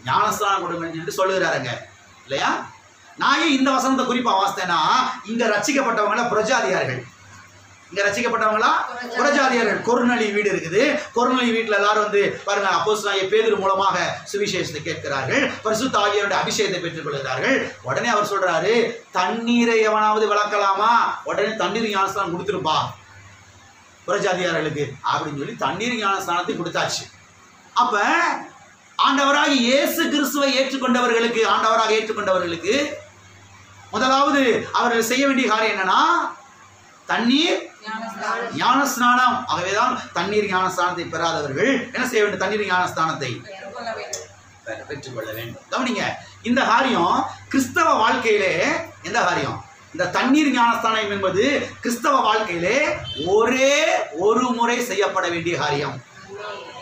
ஞானஸ்நானம் கொடுங்க என்று சொல்லுகிறாருங்க, இல்லையா? நான் ஏன் இந்த வசனத்தை குறிப்பா வாசித்தேன்னா, இங்க ரட்சிக்கப்பட்டவங்கள புறஜாதியார்கள். இங்க ரட்சிக்கப்பட்டவங்களா புறஜாதியார்கள். கொர்நேலி வீடு இருக்குது. கொர்நேலி வீட்டில் எல்லாரும் வந்து பாருங்க, அப்போஸ்தலனாகிய பேதுரு மூலமாக சுவிசேஷத்தை கேட்கிறார்கள், பரிசுத்த ஆவியானவருடைய அபிஷேகத்தை பெற்றுக் கொள்கிறார்கள். உடனே அவர் சொல்றாரு, தண்ணீரை எவனாவது விளக்கலாமா? உடனே தண்ணீர் ஞானஸ்தானம் கொடுத்துருப்பா புறஜாதியார்களுக்கு அப்படின்னு சொல்லி தண்ணீர் ஞானஸ்தானத்தை கொடுத்தாச்சு. அப்ப ஆண்டவராக இயேசு கிறிஸ்துவை ஏற்றுக்கொண்டவர்களுக்கு, ஆண்டவராக ஏற்றுக்கொண்டவர்களுக்கு முதலாவது அவர்கள் செய்ய வேண்டிய காரியம் என்னன்னா, தண்ணீர் ஞானஸ்நானம். ஆகவேதான் தண்ணீர் ஞானஸ்தானத்தை பெறாதவர்கள் என்ன செய்ய வேண்டும்? தண்ணீர் ஞானஸ்தானத்தை பெற்றுக்கொள்ள வேண்டும். கவனிங்க, இந்த காரியம் கிறிஸ்தவ வாழ்க்கையிலே எந்த காரியம்? இந்த தண்ணீர் ஞானஸ்தானம் என்பது கிறிஸ்தவ வாழ்க்கையிலே ஒரே ஒரு முறை செய்யப்பட வேண்டிய காரியம்.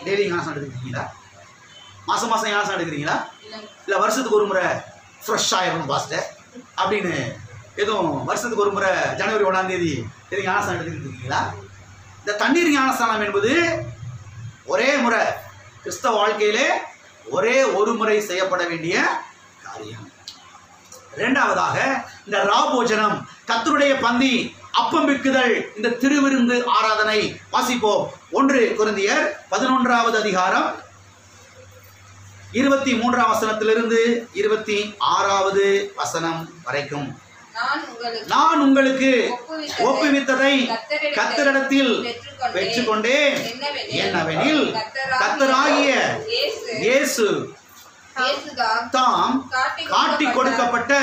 டெய்லி ஞானஸ்தானம் எடுத்துக்கிறீங்களா? மாசம் மாசம் ஞானஸ்தானம் எடுக்கிறீங்களா? இல்லை வருஷத்துக்கு ஒரு முறை ஃப்ரெஷ் ஆயிரும் பாஸ்டர் அப்படின்னு எதுவும் வருஷத்துக்கு ஒரு முறை ஜனவரி 1ஆம் தேதி எதுவும் ஞானஸ்தானம் எடுத்துக்கிட்டு இருக்கீங்களா? இந்த தண்ணீர் ஞானஸ்தானம் என்பது ஒரே முறை கிறிஸ்தவ வாழ்க்கையிலே ஒரே ஒரு முறை செய்யப்பட வேண்டிய காரியம். இரண்டாவதாக இந்த ராபோஜனம், கர்த்தருடைய பந்தி, அப்பம் பிக்குதல், இந்த திருவிருந்து ஆராதனை வாசிப்போம். 1 கொரிந்தியர் 11வது அதிகாரம் 23ஆம் வசனத்திலிருந்து 26வது வசனம் வரைக்கும். நான் உங்களுக்கு ஒப்புவித்ததை கர்த்தரிடத்தில் பெற்றுக்கொண்டேன். என்னவெனில் கர்த்தராகிய இயேசு தாம் காட்டி கொடுக்கப்பட்ட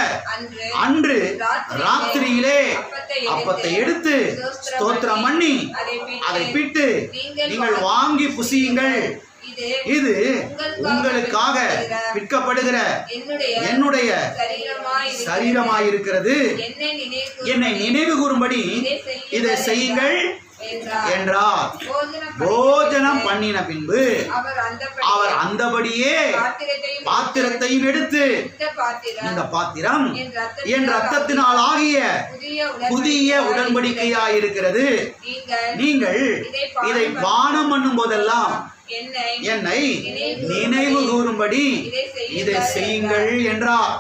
அன்று ராத்திரியிலே அப்பத்தை எடுத்து ஸ்தோத்திரம் பண்ணி அதை பிட்டு, நீங்கள் வாங்கி புசியுங்கள், இது உங்களுக்காக விற்கப்படுகிற என்னுடைய சரீரமாயிருக்கிறது, என்னை நினைவு கூறும்படி இதை செய்யுங்கள் என்றார். போஜனம் பண்ணின பின்பு அவர் அந்தபடியே பாத்திரத்தையும் எடுத்து, இந்த பாத்திரம் என் ரத்தத்தினால் ஆகிய புதிய உடன்படிக்கையாயிருக்கிறது, நீங்கள் இதை பானம் பண்ணும் போதெல்லாம் என்னை நினைவு கூறும்படி இதை செய்யுங்கள் என்றார்.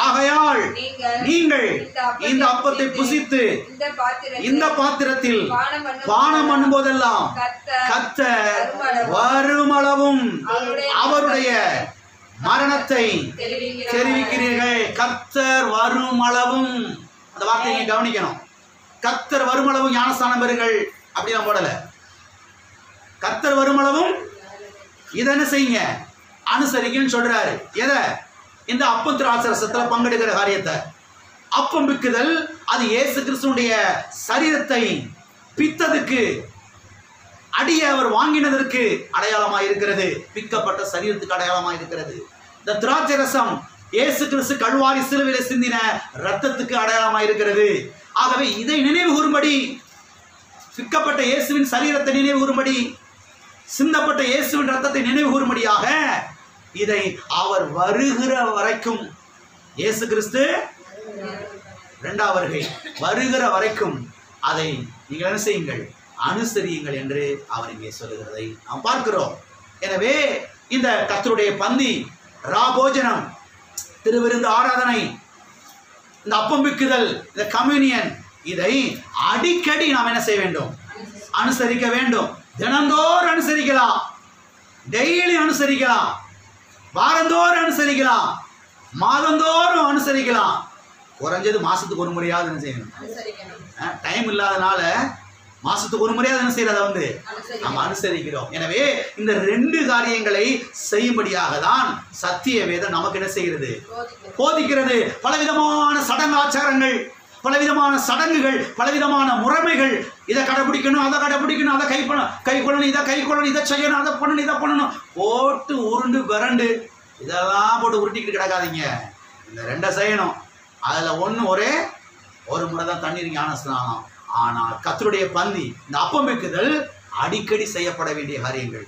ஆகையால் நீங்கள் இந்த அப்பத்தை புசித்து இந்த பாத்திரத்தில் பானம் பண்ணும் போதெல்லாம் கர்த்தர் வருமளவும் அவருடைய மரணத்தை தெரிவிக்கிறீர்கள். கர்த்தர் வருமளவும், அந்த வார்த்தையை கவனிக்கணும். கர்த்தர் வருமளவும் ஞானஸ்தானம் பெறுங்கள் அப்படி நான் போடல. கர்த்தர் வருமளவும் இதை என்ன செய்யுங்க? அனுசரிக்கன்னு சொல்றாரு. எதை? இந்த அப்பம் திராட்சரசத்தில் பங்கெடுக்கிற காரியத்தை. அப்பம் பிக்குதல், அது இயேசு கிறிஸ்துவுடைய சரீரத்தை பித்ததுக்கு அடிய அவர் வாங்கினதற்கு அடையாளமாக இருக்கிறது. பிக்கப்பட்ட சரீரத்துக்கு அடையாளமாக இருக்கிறது. இந்த திராட்சை ரசம் இயேசு கிறிஸ்து கல்வாரி சிலுவையிலே சிந்தின ரத்தத்துக்கு அடையாளமாக இருக்கிறது. ஆகவே இதை நினைவு கூறும்படி, பிக்கப்பட்ட இயேசுவின் சரீரத்தை நினைவு கூறும்படி, சிந்தப்பட்ட இயேசுவின் ரத்தத்தை நினைவு கூறும்படியாக இதை அவர் வருகிற வரைக்கும், இயேசு கிறிஸ்து இரண்டாவது வருகை வருகிற வரைக்கும் அதை நீங்கள் என்ன செய்யுங்கள்? அனுசரியுங்கள் என்று அவர் இங்கே சொல்லுகிறதை நாம் பார்க்கிறோம். எனவே இந்த கர்த்தருடைய பந்தி, ராபோஜனம், திருவிருந்து ஆராதனை, இந்த அப்பம் பிக்குதல், இந்த கம்யூனியன், இதை அடிக்கடி நாம் என்ன செய்ய வேண்டும்? அனுசரிக்க வேண்டும். தினந்தோறும் அனுசரிக்கலாம், டெய்லி அனுசரிக்கலாம், வாரந்தோறும் அனுசரிக்கலாம், மாதந்தோறும் அனுசரிக்கலாம். குறைஞ்சது மாசத்துக்கு ஒரு முறையாவது என்ன செய்யணும்? டைம் இல்லாதனால மாசத்துக்கு ஒரு முறையாவது என்ன செய்யறத வந்து நாம் அனுசரிக்கிறோம். எனவே இந்த 2 காரியங்களை செய்யும்படியாக தான் சத்திய வேதம் நமக்கு என்ன செய்கிறது, போதிக்கிறது. பலவிதமான சடங்காச்சாரங்கள், பலவிதமான சடங்குகள், பலவிதமான முறைமைகள், இதை கடைபிடிக்கணும், அதை கடைபிடிக்கணும், அதை கை கொள்ளணும், இதை கை கொள்ளணும், இதை செய்யணும், அதை பண்ணணும், இதை பண்ணணும், போட்டு உருண்டு விரண்டு இதெல்லாம் போட்டு உருட்டிக்கிட்டு கிடக்காதீங்க. இந்த 2 செய்யணும். அதில் ஒரே ஒரு முறை தான் தண்ணீர் ஞான ஸ்நானம். ஆனால் கர்த்தருடைய பந்தி, இந்த அப்பம் வைக்குதல் அடிக்கடி செய்யப்பட வேண்டிய காரியங்கள்.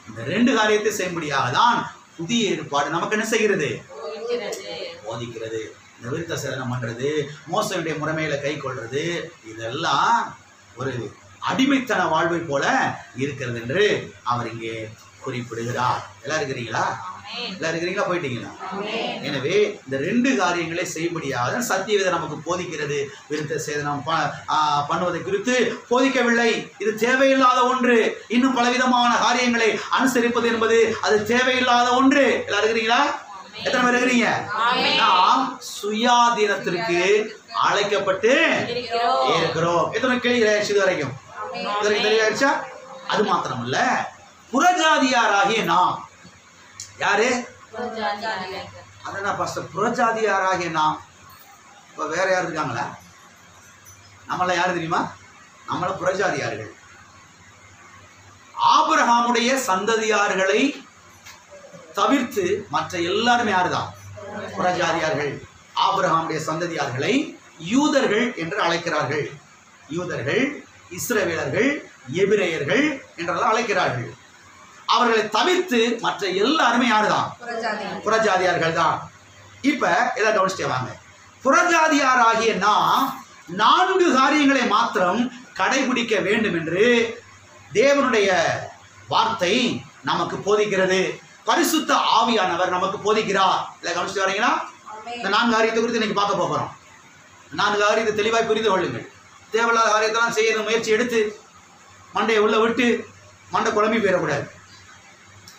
இந்த 2 காரியத்தை செய்யும்படியாக தான் புதிய ஏற்பாடு நமக்கு என்ன செய்கிறது, போதிக்கிறது. இந்த விருத்த சேதனம் பண்றது, மோசனுடைய முறைமையில கை கொள்றது, இதெல்லாம் ஒரு அடிமைத்தன வாழ்வை போல இருக்கிறது என்று அவர் இங்கே குறிப்பிடுகிறார். எல்லாம் இருக்கிறீங்களா? எல்லாம் இருக்கிறீங்களா? போயிட்டீங்களா? எனவே இந்த 2 காரியங்களை செய்யும்படியாக சத்தியவேதம் நமக்கு போதிக்கிறது. விருத்த சேதனம் பண்ணுவதை குறித்து போதிக்கவில்லை, இது தேவையில்லாத ஒன்று. இன்னும் பலவிதமான காரியங்களை அனுசரிப்பது என்பது அது தேவையில்லாத ஒன்று. எல்லாம் இருக்கிறீங்களா? எத்தனை பேர் இருக்கிறீங்க? நாம் சுயாதீனத்திற்கு அழைக்கப்பட்டு இருக்கிறோம். எத்தனை கேள்வி இது வரைக்கும் தெளிவாயிடுச்சா? அது மாத்திரமல்ல, புறஜாதியாராகிய நாம் யாரு? அதான் பாஸ்டர், புறஜாதியாராகிய நாம். இப்ப வேற யார் இருக்காங்களா? நம்மள யாரு தெரியுமா? நம்மள புறஜாதியார்கள். ஆபிரகாமுடைய சந்ததியார்களை தவிர்த்து மற்ற எல்லாருமே யாருதான்? புறஜாதியார்கள். ஆபிரகாமுடைய சந்ததியார்களை யூதர்கள் என்று அழைக்கிறார்கள். யூதர்கள், இஸ்ரவேலர்கள், எபிரேயர்கள் என்றெல்லாம் அழைக்கிறார்கள். அவர்களை தவிர்த்து மற்ற எல்லாருமே யாருதான்? புறஜாதியார்கள் தான். இப்ப எல்லாம் கவனிச்சுட்டே வாங்க. புறஜாதியாராகிய நாம் 4 காரியங்களை மாத்திரம் கடைபிடிக்க வேண்டும் என்று தேவனுடைய வார்த்தை நமக்கு போதிக்கிறது. பரிசுத்த ஆவியானவர் நமக்கு போதிக்கிறார். இல்லை கவனிச்சுட்டு வரீங்களா? இந்த 4 காரியத்தை குறித்து இன்னைக்கு பார்க்க போகிறோம். 4 காரியத்தை தெளிவாய் புரிந்து கொள்ளுங்கள். தேவையில்லாத காரியத்தெல்லாம் செய்யற முயற்சி எடுத்து மண்டையை உள்ள விட்டு மண்டை குழம்பி போயிடக்கூடாது.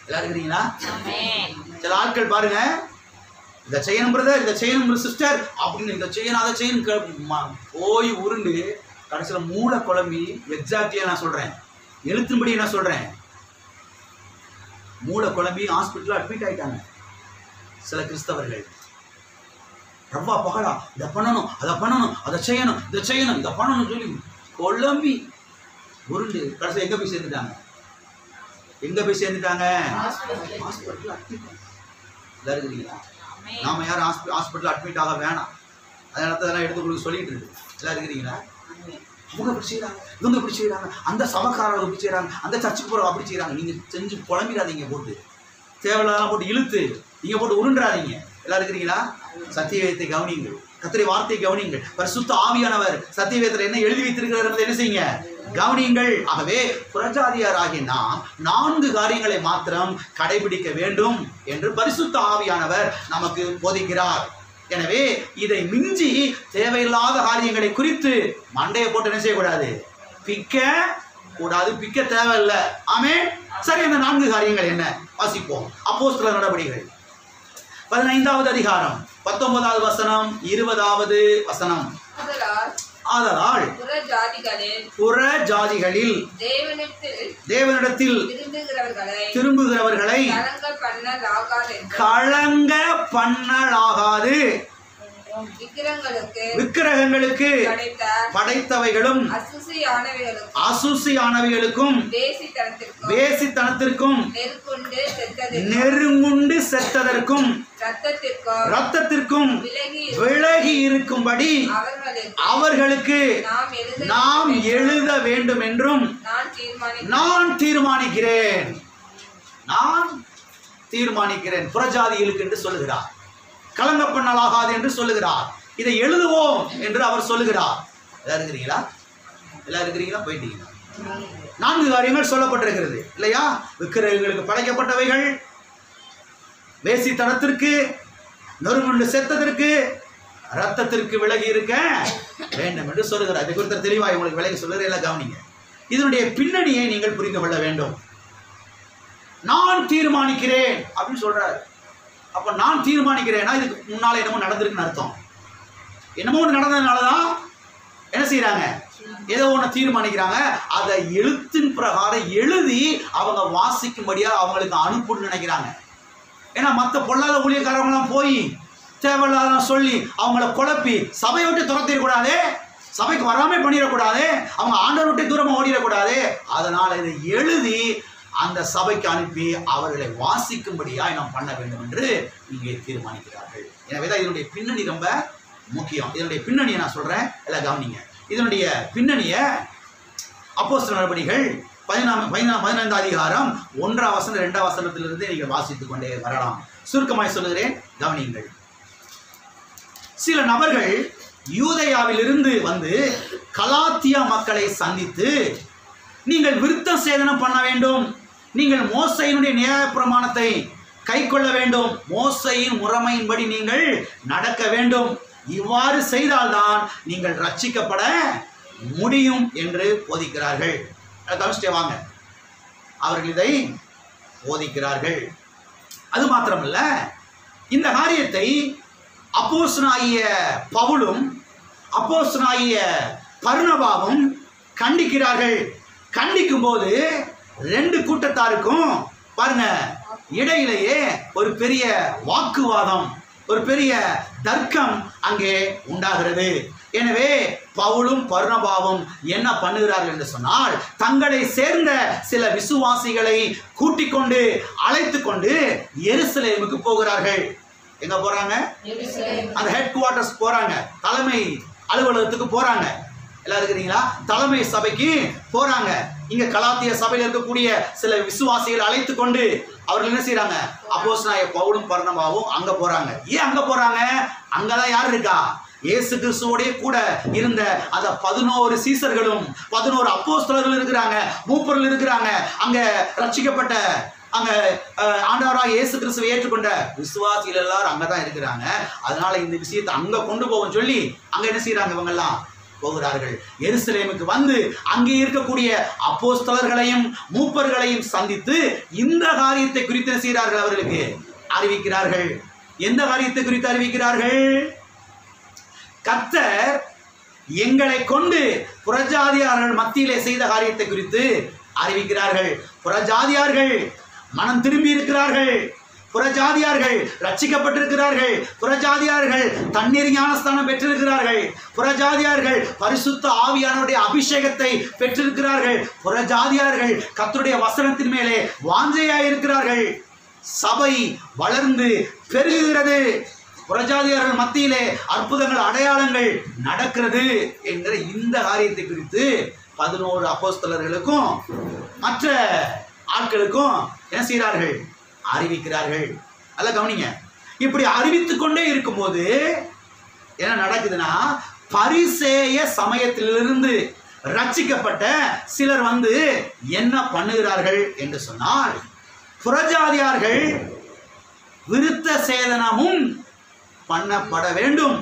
எல்லாம் இருக்கிறீங்களா? சில ஆட்கள் பாருங்க, இதை செய்யணும் பிரதர், இதை செய்யணும் சிஸ்டர் அப்படின்னு, இதை செய்யணும் அதை செய்யணும் போய் உருண்டு கடைசியில் மூளை குழம்பி, எக்ஸாக்ட்லியா நான் சொல்றேன், எழுத்தும்படி நான் சொல்றேன், மூளை குழம்பி ஹாஸ்பிட்டல் அட்மிட் ஆயிட்டாங்க சில கிறிஸ்தவர்கள். ரவ்வா பகலா இதை பண்ணணும், அதை பண்ணணும், அதை செய்யணும், இதை செய்யணும், இதை பண்ணணும் சொல்லி குழம்பி உருண்டு கடைசியில் எங்க போய் சேர்ந்துட்டாங்க? எங்க போய் சேர்ந்துட்டாங்க? Hospital admit. எல்லாம் இருக்கிறீங்களா? நாம யாரும் ஹாஸ்பிட்டல் அட்மிட் ஆக வேணாம். அதனால தான் எடுத்து உங்களுக்கு சொல்லிட்டு இருக்கு. எல்லாம் இருக்கிறீங்களா? அவங்க அப்படி செய்யறாங்க, இவங்க இப்படி செய்யறாங்க, அந்த சபக்காரர்கள் இப்படி செய்யறாங்க, அந்த சர்ச்சுக்கு போற அப்படி செய்யறாங்க. நீங்க செஞ்சு குழம்பிடாதீங்க, போட்டு தேவையில்லாத போட்டு இழுத்து நீங்க போட்டு உருண்டாதீங்க. எல்லாம் இருக்கிறீங்களா? சத்தியவேதத்தை கவனிங்கள், கர்த்தருடைய வார்த்தையை கவனிங்கள். பரிசுத்த ஆவியானவர் சத்தியவேதத்தில் என்ன எழுதி வைத்திருக்கிறார் என்பதை என்ன செய்யுங்க, கவனியுங்கள். ஆகவே புறஜாதியாராகிய நாம் 4 காரியங்களை மாத்திரம் கடைபிடிக்க வேண்டும் என்று பரிசுத்த ஆவியானவர் நமக்கு போதிக்கிறார். எனவே இதை மிஞ்சி தேவையில்லாத காரியங்களை குறித்து மண்டையை போட்டு என்ன செய்யக்கூடாது, பிக்க கூடாது, பிக்க தேவையில்லை. ஆமென். சரி, இந்த 4 காரியங்கள் என்ன வாசிப்போம். அப்போஸ்தலர் நடபடிகள் 15வது அதிகாரம் 19வது வசனம் 20வது வசனம். ஆதலால் புறஜாதிகளில் தேவனிடத்தில் திரும்புகிறவர்களை கலங்க பண்ணலாகாது, விக்கிரகங்களுக்கு படைத்தவைகளும் அசுசியானவைகளுக்கும் வேசித்தனத்திற்கும் நெருங்குண்டு செத்ததற்கும் இரத்தத்திற்கும் விலகி இருக்கும்படி அவர்களுக்கு நாம் எழுத வேண்டும் என்றும் நான் தீர்மானிக்கிறேன். புறஜாதிகளுக்கு என்று சொல்லுகிறார். கலங்க பண்ணலாகாது என்று சொல்லுகிறார். இதை எழுதுவோம் என்று அவர் சொல்லுகிறார். எல்லாம் இருக்கிறீங்களா? எல்லாம் இருக்கிறீங்களா? போயிட்டீங்களா? 4 காரியங்கள் சொல்லப்பட்டிருக்கிறது இல்லையா? விக்கிரகங்களுக்கு படைக்கப்பட்டவைகள், வேசித்தனத்திற்கு, நொறுங்குண்டு செத்ததற்கு, இரத்தத்திற்கு விலகி இருக்க வேண்டும் என்று சொல்லுகிறார். இதை குறித்த தெளிவாக உங்களுக்கு விலகி சொல்லுகிற எல்லாம் கவனிங்க. இதனுடைய பின்னணியை நீங்கள் புரிந்து கொள்ள வேண்டும். நான் தீர்மானிக்கிறேன் அப்படின்னு சொல்றாரு. அப்ப நான் தீர்மானிக்கிறேன்னா இதுக்கு முன்னால என்னமோ நடந்திருக்குன்னு அர்த்தம். என்னமோ நடந்ததுனாலதான் என்ன செய்யறாங்க, ஏதோ ஒன்று தீர்மானிக்கிறாங்க, அதை எழுத்தின் பிரகாரம் எழுதி அவங்க வாசிக்கும்படியா அவங்களுக்கு அனுப்புன்னு நினைக்கிறாங்க. ஏன்னா மற்ற பொல்லாத ஊழியக்காரங்களாம் போய் தேவையில்லாத சொல்லி அவங்கள குழப்பி சபையை விட்டு துரத்திடக்கூடாது, சபைக்கு வராமல் பண்ணிடக்கூடாது, அவங்க ஆண்டவர் விட்டு தூரமாக ஓடிடக்கூடாது. அதனால் இதை எழுதி அந்த சபைக்கு அனுப்பி அவர்களை வாசிக்கும்படியாக நாம் பண்ண வேண்டும் என்று இங்கே தீர்மானிக்கிறார்கள். எனவே தான் இதனுடைய பின்னணி ரொம்ப முக்கியம். இதனுடைய பின்னணியை நான் சொல்கிறேன், எல்லாம் கவனிங்க. இதனுடைய பின்னணியை அப்போஸ்தலர் நடபடிகள் 15 அதிகாரம் 1ஆம் வசனம் 2ஆம் வசனத்திலிருந்து நீங்கள் வாசித்துக் கொண்டே வரலாம். சுருக்கமாய் சொல்லுகிறேன், கவனியுங்கள். சில நபர்கள் யூதேயாவிலிருந்து வந்து கலாத்தியா மக்களை சந்தித்து, நீங்கள் விருத்த சேதனம் பண்ண வேண்டும், நீங்கள் மோசையினுடைய நியாயப்பிரமாணத்தை கை கொள்ள வேண்டும், மோசையின் முறைமையின்படி நீங்கள் நடக்க வேண்டும், இவ்வாறு செய்தால்தான் நீங்கள் ரட்சிக்கப்பட முடியும் என்று போதிக்கிறார்கள். கவனிச்சிட்டே வாங்க, அவர்கள் இதை போதிக்கிறார்கள். அது மாத்திரமல்ல, இந்த காரியத்தை அப்போஸ்தலனாகிய பவுலும் அப்போஸ்தலனாகிய பர்னபாவும் கண்டிக்கிறார்கள். கண்டிக்கும் போது ரெண்டு கூட்டத்தாருக்கும் பாருங்க இடையிலேயே ஒரு பெரிய வாக்குவாதம், ஒரு பெரிய தர்க்கம் அங்கே உண்டாகிறது. எனவே பவுலும் பர்னபாவும் என்ன பண்ணுகிறார்கள் என்று சொன்னால், தங்களை சேர்ந்த சில விசுவாசிகளை கூட்டிக் கொண்டு அழைத்து கொண்டு எருசலேமுக்கு போகிறார்கள். எங்க போறாங்க? அந்த ஹெட் குவார்டர்ஸ் போறாங்க, தலைமை அலுவலகத்துக்கு போறாங்க. எல்லாம் இருக்கிறீங்களா? தலைமை சபைக்கு போறாங்க. இங்க கலாத்திய சபையில் இருக்கக்கூடிய சில விசுவாசிகளை அழைத்து கொண்டு அவர்கள் என்ன செய்யறாங்க? அப்போஸ்தலனாகிய பவுலும் பர்னபாவும் அங்க போறாங்க. ஏன் அங்க போறாங்க? அங்கதான் யார் இருக்கா? இயேசு கிறிஸ்துவோடே கூட இருந்த அந்த 11 சீசர்களும் 11 அப்போஸ்தலர்கள் இருக்கிறாங்க, மூப்பர்கள் இருக்கிறாங்க. அங்க ரட்சிக்கப்பட்ட அங்க ஆண்டவராக இயேசு கிறிஸ்துவை ஏற்றுக்கொண்ட விசுவாசிகள் எல்லாரும் அங்கதான் இருக்கிறாங்க. அதனால இந்த விஷயத்தை அங்க கொண்டு போவோம் சொல்லி அங்க என்ன செய்யறாங்க? இவங்க எல்லாம் போகிறார்கள். எருசலேமுக்கு வந்து அங்கே இருக்கக்கூடிய அப்போஸ்தலர்களையும் மூப்பர்களையும் சந்தித்து இந்த காரியத்தை குறித்து செய்கிறார்கள், அவர்களுக்கு அறிவிக்கிறார்கள். எந்த காரியத்தை குறித்து அறிவிக்கிறார்கள்? கர்த்தர் எங்களை கொண்டு புறஜாதியார்கள் மத்தியிலே செய்த காரியத்தை குறித்து அறிவிக்கிறார்கள். புறஜாதியார்கள் மனம் திரும்பி இருக்கிறார்கள், புறஜாதியார்கள் ரட்சிக்கப்பட்டிருக்கிறார்கள், புறஜாதியார்கள் தண்ணீர் ஞானஸ்தானம் பெற்றிருக்கிறார்கள், புறஜாதியார்கள் பரிசுத்த ஆவியானவருடைய அபிஷேகத்தை பெற்றிருக்கிறார்கள், புறஜாதியார்கள் கர்த்தருடைய வசனத்தின் மேலே வாஞ்சையாயிருக்கிறார்கள். சபை வளர்ந்து பெருகுகிறது, புறஜாதியார்கள் மத்தியிலே அற்புதங்கள் அடையாளங்கள் நடக்கிறது என்கிற இந்த காரியத்தை குறித்து 11 அப்போஸ்தலர்களுக்கும் மற்ற ஆட்களுக்கும் என்ன செய்கிறார்கள்? அறிவிக்கிறார்கள். அதெல்லாம் கவனிங்க. இப்படி அறிவித்துக் கொண்டே இருக்கும்போது என்ன நடக்குதுன்னா, பரிசேய சமயத்திலிருந்து ரட்சிக்கப்பட்ட சிலர் வந்து என்ன பண்ணுகிறார்கள் என்று சொன்னால், புறஜாதியார்கள் விருத்த சேதனமும் பண்ணப்பட வேண்டும்,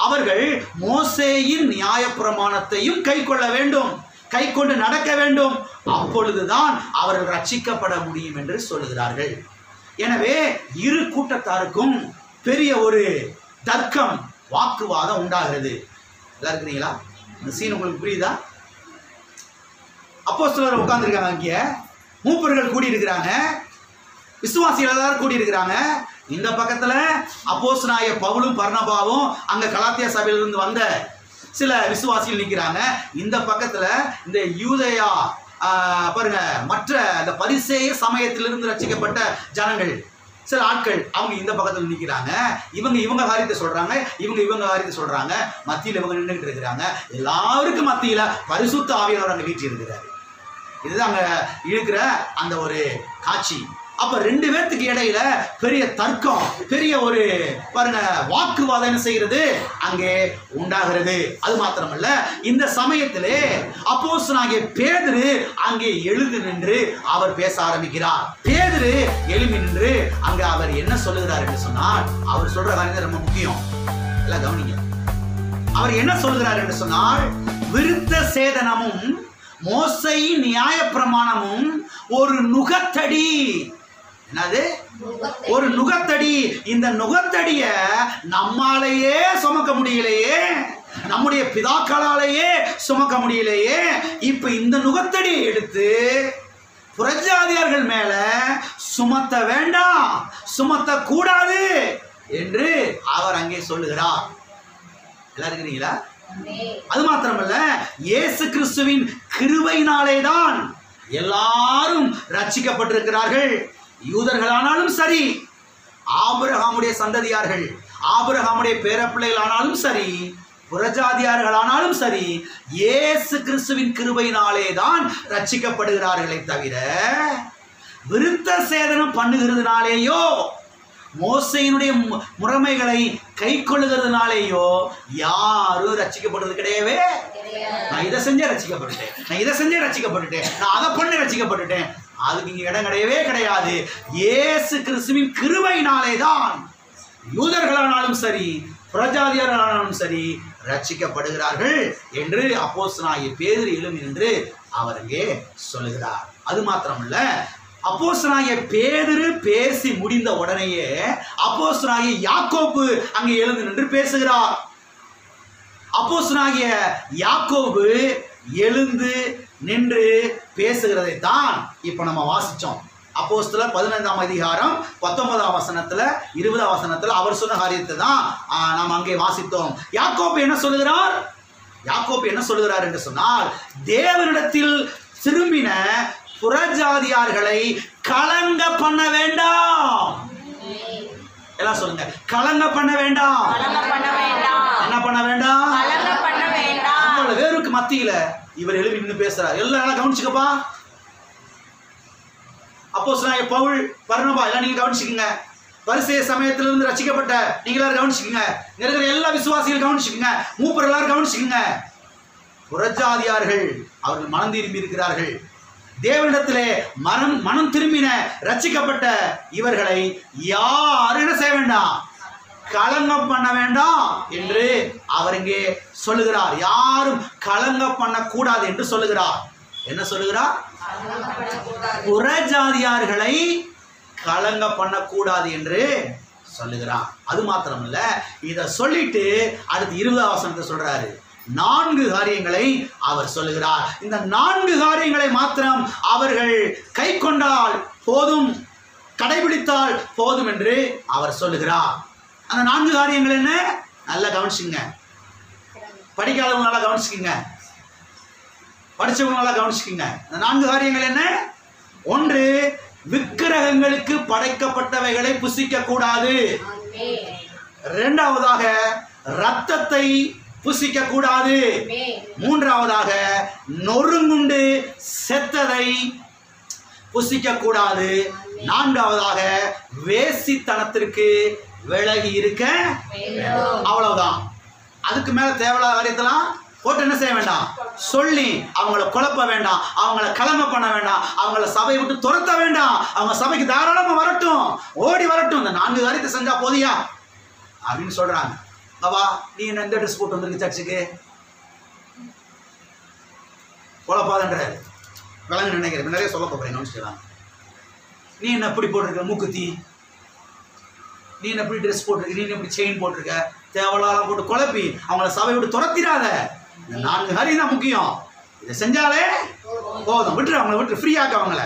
அவர்கள் மோசேயின் நியாயப்பிரமாணத்தையும் கை கொள்ள வேண்டும், கை கொண்டு நடக்க வேண்டும், அப்பொழுதுதான் அவர்கள் ரட்சிக்கப்பட முடியும் என்று சொல்லுகிறார்கள். எனவே இரு கூட்டத்தாருக்கும் பெரிய ஒரு தர்க்கம், வாக்குவாதம் உண்டாகிறது. எல்லாம் இருக்கிறீங்களா? இந்த சீன் உங்களுக்கு புரியுதா? அப்போஸ்தலர் உட்கார்ந்துருக்காங்க, அங்கே மூப்பர்கள் கூடியிருக்கிறாங்க, விசுவாசிகள் எல்லாரும் கூடியிருக்கிறாங்க. இந்த பக்கத்தில் அப்போஸ்தலனாகிய பவுலும் பர்னபாவும் அங்கே கலாத்தியா சபையிலிருந்து வந்த சில விசுவாசிகள் நிற்கிறாங்க. இந்த பக்கத்தில் இந்த யூதேயா பாருங்க, மற்ற இந்த பரிசேய சமயத்திலிருந்து ரட்சிக்கப்பட்ட ஜனங்கள் சில ஆட்கள் அவங்க இந்த பக்கத்தில் நிற்கிறாங்க. இவங்க காரியத்தை சொல்றாங்க, இவங்க காரியத்தை சொல்றாங்க. மத்தியில் இவங்க நின்றுகிட்டு இருக்கிறாங்க. எல்லாருக்கும் மத்தியில் பரிசுத்த ஆவியானவர் அங்கே வீட்டு இருக்கிறார். இதுதான் அங்கே இருக்கிற அந்த ஒரு காட்சி. அப்ப ரெண்டு பேர்த்துக்கு இடையில பெரிய தர்க்கம், பெரிய ஒரு பாருங்க வாக்குவாதம் என்ன செய்கிறது? அங்கே உண்டாகிறது. அது மாத்திரமல்ல, இந்த சமயத்திலே அப்போஸ்தலனாகிய பேதுரு அங்கே எழுந்து நின்று அவர் பேச ஆரம்பிக்கிறார். பேதுரு எழும்பி நின்று அங்க அவர் என்ன சொல்லுகிறார் என்று சொன்னால், அவர் சொல்ற காரியம் ரொம்ப முக்கியம், எல்லாம் கவனிங்க. அவர் என்ன சொல்கிறார் என்று சொன்னால், விருத்த சேதனமும் மோசையின் நியாயப்பிரமாணமும் ஒரு நுகத்தடி. என்னது? ஒரு நுகத்தடி. இந்த நுகத்தடிய நம்மாலேயே சுமக்க முடியலையே, நம்முடைய பிதாக்களாலேயே சுமக்க முடியலையே, இப்ப இந்த நுகத்தடியை எடுத்து புறஜாதியார்கள் மேல சுமத்த வேண்டாம், சுமத்த கூடாது என்று அவர் அங்கே சொல்லுகிறார். எல்லாரும் இருக்கிறீங்களா? அது மாத்திரமல்ல, இயேசு கிறிஸ்துவின் கிருபையினாலே தான் எல்லாரும் ரட்சிக்கப்பட்டிருக்கிறார்கள். யூதர்களானாலும் சரி, ஆபிரகாமுடைய சந்ததியார்கள், ஆபிரகாமுடைய பேரப்பிள்ளைகள் ஆனாலும் சரி, புறஜாதியார்களானாலும் சரி, இயேசு கிறிஸ்துவின் கிருபையினாலே தான் ரட்சிக்கப்படுகிறார்களே தவிர விருத்த சேதனம் பண்ணுகிறதுனாலேயோ மோசையினுடைய முறைமைகளை கை கொள்ளுகிறதுனாலேயோ யாரும் ரட்சிக்கப்படுறது கிடையவே. நான் இதை செஞ்சே ரட்சிக்கப்பட்டுட்டேன், நான் இதை செஞ்சே ரட்சிக்கப்பட்டுட்டேன், நான் அதை பண்ணி ரட்சிக்கப்பட்டுட்டேன், அதுக்கு இங்க இடம் கிடையவே கிடையாது. இயேசு கிறிஸ்துவின் கிருபையினாலே தான் யூதர்களானாலும் சரி, புறஜாதியார்களானாலும் சரி ரட்சிக்கப்படுகிறார்கள் என்று அப்போஸ்தலனாகிய பேதுரு எழும் என்று அவர் அங்கே சொல்லுகிறார். அது மாத்திரமல்ல, அப்போஸ்தலனாகிய பேதுரு பேசி முடிந்த உடனேயே அப்போஸ்தலனாகிய யாக்கோபு அங்கே எழுந்து நின்று பேசுகிறார். அப்போஸ்தலனாகிய யாக்கோபு எழுந்து நின்று பேசுகிறதை தான் இப்ப நம்ம வாசிச்சோம். அப்போஸ்தலர் 15ஆம் அதிகாரம் 19ஆம் வசனத்துல 20ஆம் வசனத்துல அவர் சொன்ன காரியத்தை தான் நாம் அங்கே வாசித்தோம். யாக்கோபு என்ன சொல்லுகிறார்? யாக்கோபு என்ன சொல்லுகிறார் என்று சொன்னால், தேவனிடத்தில் திரும்பின புறஜாதியார்களை கலங்க பண்ண வேண்டாம். எல்லாம் சொல்லுங்க, கலங்க பண்ண வேண்டாம். என்ன பண்ண வேண்டாம்? உங்களோட வேருக்கு மத்தியில இவர் எழுப்பி நின்று பேசுறார். எல்லாம் கவனிச்சுக்கப்பா. அப்போஸ்தலனாகிய பவுல், பர்னபா எல்லாம் நீங்க கவனிச்சுக்கங்க. பரிசேய சமயத்திலிருந்து ரட்சிக்கப்பட்ட நீங்க எல்லாரும் கவனிச்சுக்கங்க. இருக்கிற எல்லா விசுவாசிகள் கவனிச்சுக்கங்க. மூப்பர் எல்லாரும் கவனிச்சுக்கங்க. புறஜாதியார்கள் அவர்கள் மனம் திரும்பி இருக்கிறார்கள். தேவனிடத்திலே மனம் திரும்பின ரட்சிக்கப்பட்ட இவர்களை யாரும் என்ன செய்ய வேண்டாம், கலங்கம் பண்ண வேண்டாம் என்று அவர் இங்கே சொல்லுகிறார். யாரும் கலங்க பண்ணக்கூடாது என்று சொல்லுகிறார். என்ன சொல்லுகிறார்? புறஜாதியார்களை கலங்க பண்ணக்கூடாது என்று சொல்லுகிறார். அது மாத்திரமல்ல, இதை சொல்லிட்டு அடுத்து 20ஆம் வசனத்தை சொல்றாரு. 4 காரியங்களை அவர் சொல்லுகிறார். இந்த 4 காரியங்களை மாத்திரம் அவர்கள் கை கொண்டால் போதும், கடைபிடித்தால் போதும் என்று அவர் சொல்லுகிறார். அந்த 4 காரியங்கள் என்ன? நல்லா கவனிச்சுங்க. படிக்காதவங்க நல்லா கவனிச்சுக்கங்க, படிச்சவங்க நல்லா கவனிச்சுக்கங்க. அந்த 4 காரியங்கள் என்ன? 1, விக்கிரகங்களுக்கு படைக்கப்பட்டவைகளை புசிக்க கூடாது. 2ஆவதாக இரத்தத்தை புசிக்க கூடாது. 3ஆவதாக நொறுங்குண்டு செத்ததை புசிக்க கூடாது. 4ஆவதாக வேசித்தனத்திற்கு விலகி இருக்க. அவ்வளவுதான். அதுக்கு மேல தேவையில்லாத காரியத்தெல்லாம் போட்டு என்ன செய்ய வேண்டாம், சொல்லி அவங்கள குழப்ப வேண்டாம், அவங்கள கலங்க பண்ண வேண்டாம், அவங்கள சபையை விட்டு துரத்த வேண்டாம். அவங்க சபைக்கு தாராளமா வரட்டும், ஓடி வரட்டும். இந்த 4 காரியத்தை செஞ்சா போதியா அப்படின்னு சொல்றாங்க. அவா, நீ என்ன எந்த ட்ரெஸ் போட்டு வந்திருக்கு சர்ச்சுக்கு? குழப்பாதன்றாரு. விளங்கு நினைக்கிறேன், நிறைய சொல்ல போறேன். நீ என்ன எப்படி போட்டிருக்க மூக்குத்தி, நீ என்ன எப்படி ட்ரெஸ் போட்டிருக்க, நீ எப்படி செயின் போட்டிருக்க, தேவையில்லாம் போட்டு குழப்பி அவங்கள சபை விட்டு துரத்திடாத. இந்த 4 காரியம் தான் முக்கியம். இதை செஞ்சாலே போதும், விட்டுரு, அவங்களை விட்டு ஃப்ரீயாக்க அவங்கள.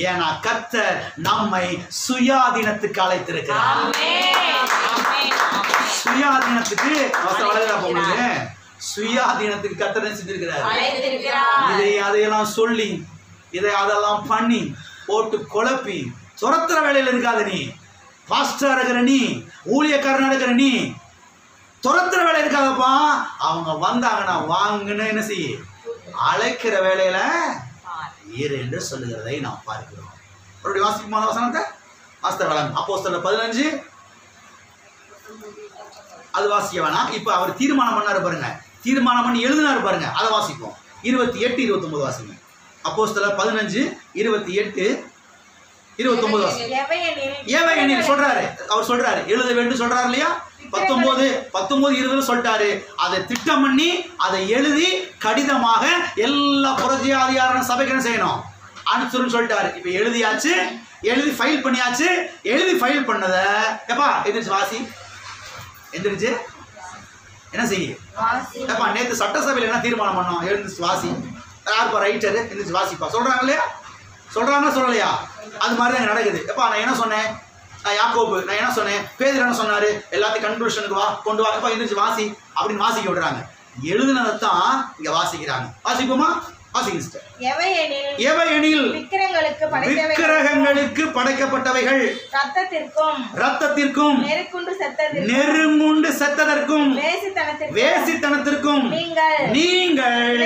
ஏன்னா கர்த்தர் நம்மை சுயாதீனத்துக்கு அழைத்திருக்கிறார். சுயாதீனத்துக்கு சுயாதீனத்துக்கு கர்த்தர் செஞ்சிருக்கிறார். இதை அதையெல்லாம் சொல்லி இதை அதெல்லாம் பண்ணி போட்டு குழப்பி துரத்துற வேலையில் இருக்காத. நீ பாஸ்டரா இருக்கிற, நீ ஊழியக்காரனா இருக்கிற, நீ துரத்துற வேலை இருக்காதப்பா. அவங்க வந்தாங்கன்னா வாங்கன்னு என்ன செய்ய, அழைக்கிற வேலையில இரு என்று சொல்லுகிறதை நாம் பார்க்கிறோம். மறுபடியும் வாசிக்குமான வசனத்தை வாஸ்தவ வளம். அப்போஸ்தலர் 15 அது வாசிக்க வேணாம். இப்ப அவர் தீர்மானம் பண்ணாரு பாருங்க, தீர்மானம் பண்ணி எழுதினாரு பாருங்க, அதை வாசிப்போம். 28, 29 வாசிங்க. அப்போஸ்தலர் 15, 28, 29 வாசிங்க. எவையெனில் சொல்றாரு, அவர் சொல்றாரு, எழுத வேண்டும் சொல்றாரு இல்லையா? 19, 20 சொல்லிட்டாரு. அதை திட்டம் பண்ணி அதை எழுதி கடிதமாக எல்லா புறஜாதியாரான சபைக்கு என்ன செய்யணும், அனுப்பிச்சுன்னு சொல்லிட்டாரு. இப்ப எழுதியாச்சு, எழுதி ஃபைல் பண்ணியாச்சு. எழுதி ஃபைல் பண்ணத எப்பா எந்திரிச்சு வாசி, எந்திரிச்சு என்ன செய்ய? நேற்று சட்டசபையில் என்ன தீர்மானம் பண்ணோம்? எழுந்து வாசி. யாருப்பா ரைட்டரு? எழுந்து வாசிப்பா சொல்றாங்க இல்லையா? சொல்றாங்க சொல்லலையா? அது மாதிரி தான் நடக்குது. எப்பா நான் என்ன சொன்னேன்? யாக்கோபு நான் என்ன சொன்னேன்? பேதுரு என்ன சொன்னாரு? எல்லாத்தையும் கன்க்ளூஷனுக்கு வா, கொண்டு வா, எப்பா எழுந்திரிச்சு வாசி அப்படின்னு வாசிக்க விடுறாங்க. எழுதுனதான் இங்க வாசிக்கிறாங்க. வாசிப்போமா? வாசிங்க சிஸ்டர். எவையெனில் விக்கிரகங்களுக்கு படைக்கப்பட்டவைகள் இரத்தத்திற்கும் நெருங்குண்டு செத்ததற்கும் வேசித்தனத்திற்கும் நீங்கள்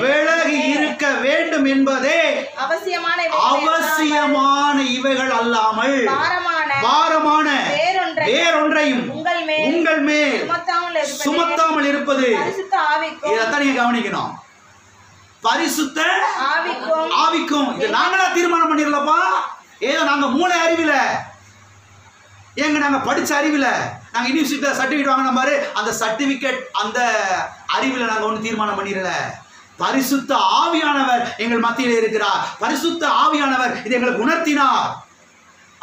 விலகி இருக்க வேண்டும் என்பதே அவசியமான இவைகள் அல்லாமல் பாரமான வேறொன்றையும் உங்கள் மேல் சுமத்தாமல் இருப்பது. இதைத்தான் நீங்க கவனிக்கணும். பரிசுத்த ஆவிக்கும். இது நாங்களா தீர்மானம் பண்ணிடலப்பா. ஏதோ நாங்க மூளை அறிவில, ஏங்க நாங்க படிச்ச அறிவில, நாங்க யூனிவர்சிட்டியில சர்டிபிகேட் வாங்கின மாதிரி அந்த சர்டிபிகேட் அந்த அறிவில நாங்க ஒண்ணு தீர்மானம் பண்ணிடல. பரிசுத்த ஆவியானவர் எங்கள் மத்தியில் இருக்கிறார். பரிசுத்த ஆவியானவர் இது எங்களுக்கு உணர்த்தினார்.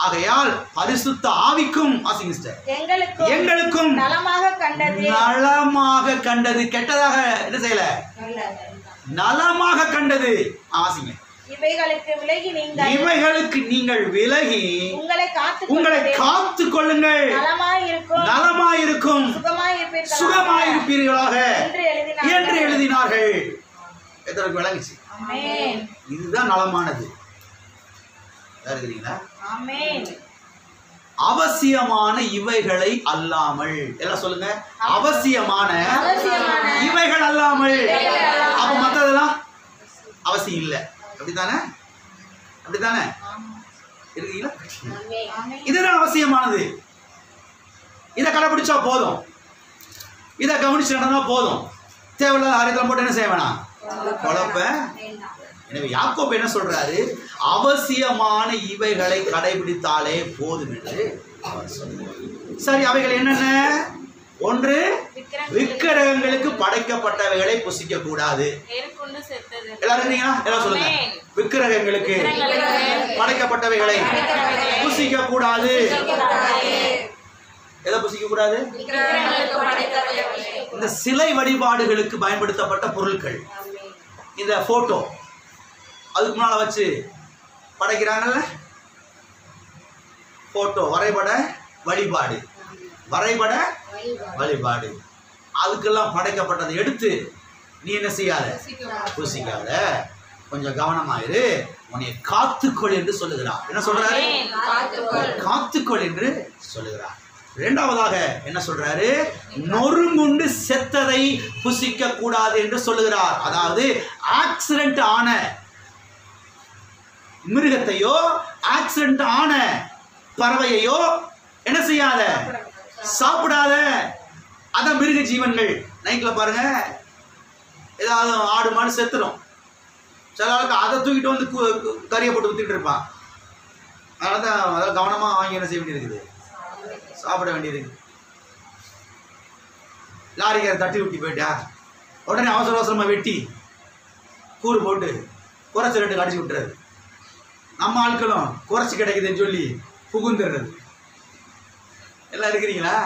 ஆகையால் பரிசுத்த ஆவிக்கும் எங்களுக்கும் நலமாக கண்டது, கெட்டதாக என்ன செய்யல, நலமாக கண்டது. ஆசிங்க. இவைகளுக்கு நீங்கள் விலகி உங்களை காத்து கொள்ளுங்கள், நலமாயிருக்கும் சுகமாயிருப்பீர்களாக என்று எழுதினார்கள். எதற்கு விளங்குச்சு? இதுதான் நலமானது. அவசியமான இவைகளை அல்லாமல், எல்லாம் சொல்லுங்க, அவசியமான இவைகள் அல்லாமல். அப்ப மற்றதெல்லாம் அவசியம் இல்லை. அப்படித்தானே? அப்படித்தானே இருக்கீங்களா? இதுதான் அவசியமானது. இதை கடைபிடிச்சா போதும், இதை கவனிச்சு நடந்தா போதும். தேவையில்லாத ஆரோக்கியம் போட்டு என்ன செய்ய வேணாம், குழப்ப. எனவே யாக்கோபு என்ன சொல்றாரு? அவசியமான இவைகளை கடைபிடித்தாலே போதும் என்று அவர் சொல்றார். சரி, அவைகள் என்னென்ன? ஒன்று, விக்கிரகங்களுக்கு படைக்கப்பட்டவைகளை புசிக்க கூடாது. எல்லாரும் இருக்கீங்களா? எல்லாம் சொல்லுங்க. விக்கிரகங்களுக்கு படைக்கப்பட்டவைகளை புசிக்க கூடாது. எதை புசிக்க கூடாது? இந்த சிலை வழிபாடுகளுக்கு பயன்படுத்தப்பட்ட பொருட்கள், இந்த போட்டோ அதுக்கு முன்னால வச்சு படைக்கிறாங்கல்ல, போட்டோ, வரைபட வழிபாடு, வரைபட வழிபாடு, அதுக்கெல்லாம் படைக்கப்பட்டதை எடுத்து நீ என்ன செய்யாத, புசிக்காத, கொஞ்சம் கவனமாயிரு, உன்னை காத்துக்கொள் என்று சொல்லுகிறார். என்ன சொல்றாரு? காத்துக்கொள் என்று சொல்லுகிறார். இரண்டாவதாக என்ன சொல்றாரு? நொறுங்குண்டு செத்ததை புசிக்க கூடாது என்று சொல்லுகிறார். அதாவது ஆக்சிடென்ட் ஆன மிருகத்தையோ ஆக்சிடென்ட் ஆன பறவையோ என்ன செய்யாத, சாப்பிடாத. அதான் மிருக ஜீவன்கள். நைட்ல பாருங்க, ஏதாவது ஆடு மாடு செத்துரும், சில ஆளுக்கு அதை தூக்கிட்டு வந்து கறியை போட்டு ஊத்திட்டு இருப்பான். அதனால தான் கவனமா வாங்கி என்ன செய்ய வேண்டியிருக்குது, சாப்பிட வேண்டியிருக்கு. லாரிக்கார தட்டி விட்டி போயிட்டா உடனே அவசர அவசரமா வெட்டி கூறு போட்டு குறைச்சி ரெண்டு கடிச்சு விட்டுறது. நம்ம ஆட்களும் குறைச்சி கிடைக்குதுன்னு சொல்லி புகுந்துடுறது. எல்லாம் இருக்கிறீங்களா?